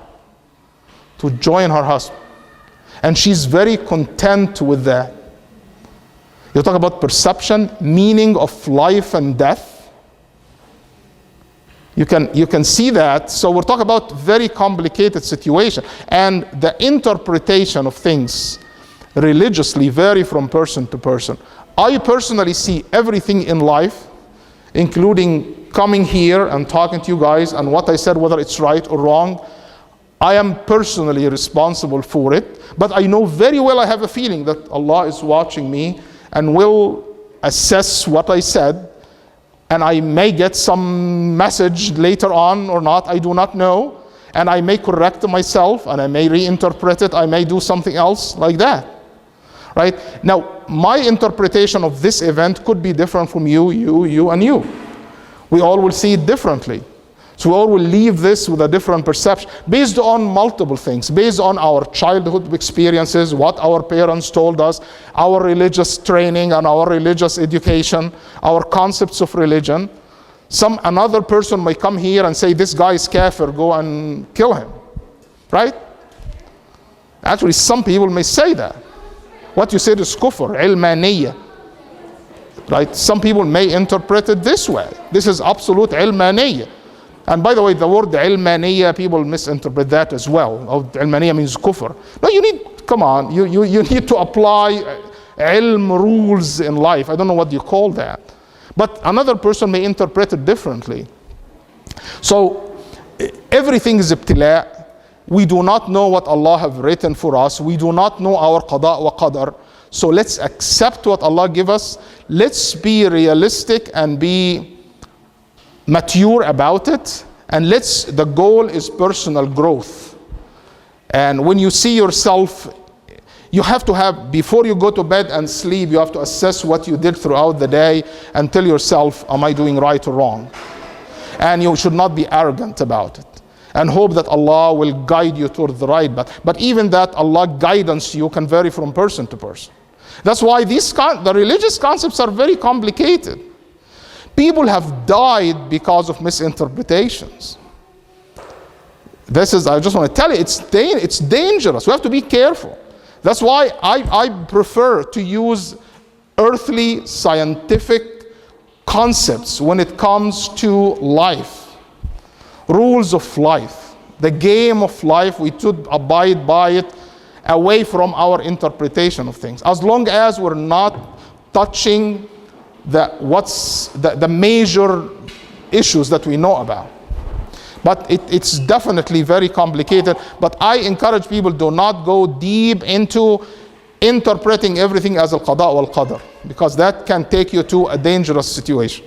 to join her husband. And she's very content with that. You talk about perception, meaning of life and death. You can see that. So we're talking about very complicated situation. And the interpretation of things religiously vary from person to person. I personally see everything in life, including coming here and talking to you guys, and what I said, whether it's right or wrong, I am personally responsible for it. But I know very well, I have a feeling that Allah is watching me and will assess what I said. And I may get some message later on or not, I do not know. And I may correct myself, and I may reinterpret it, I may do something else like that. Right? Now, my interpretation of this event could be different from you, and you. We all will see it differently. So we all will leave this with a different perception based on multiple things, based on our childhood experiences, what our parents told us, our religious training and our religious education, our concepts of religion. Another person may come here and say, this guy is kafir, go and kill him. Right? Actually, some people may say that. What you said is kufr, ilmaniyya. Right? Some people may interpret it this way. This is absolute ilmaniyya. And by the way, the word ilmaniyya, people misinterpret that as well. Ilmaniyya means kufr. No, you need to apply ilm rules in life. I don't know what you call that. But another person may interpret it differently. So everything is ibtila. We do not know what Allah have written for us. We do not know our qada wa qadar. So let's accept what Allah give us. Let's be realistic and be mature about it, and the goal is personal growth. And when you see yourself, you have to have, before you go to bed and sleep, you have to assess what you did throughout the day and tell yourself, am I doing right or wrong? And you should not be arrogant about it, and hope that Allah will guide you toward the right path. But even that, Allah guidance you can vary from person to person. That's why the religious concepts are very complicated. People have died because of misinterpretations. I just want to tell you, it's dangerous. We have to be careful. That's why I prefer to use earthly scientific concepts when it comes to life. Rules of life. The game of life, we should abide by it away from our interpretation of things. As long as we're not touching the major issues that we know about. But it's definitely very complicated. But I encourage people, do not go deep into interpreting everything as al-qada wal-qadar, because that can take you to a dangerous situation.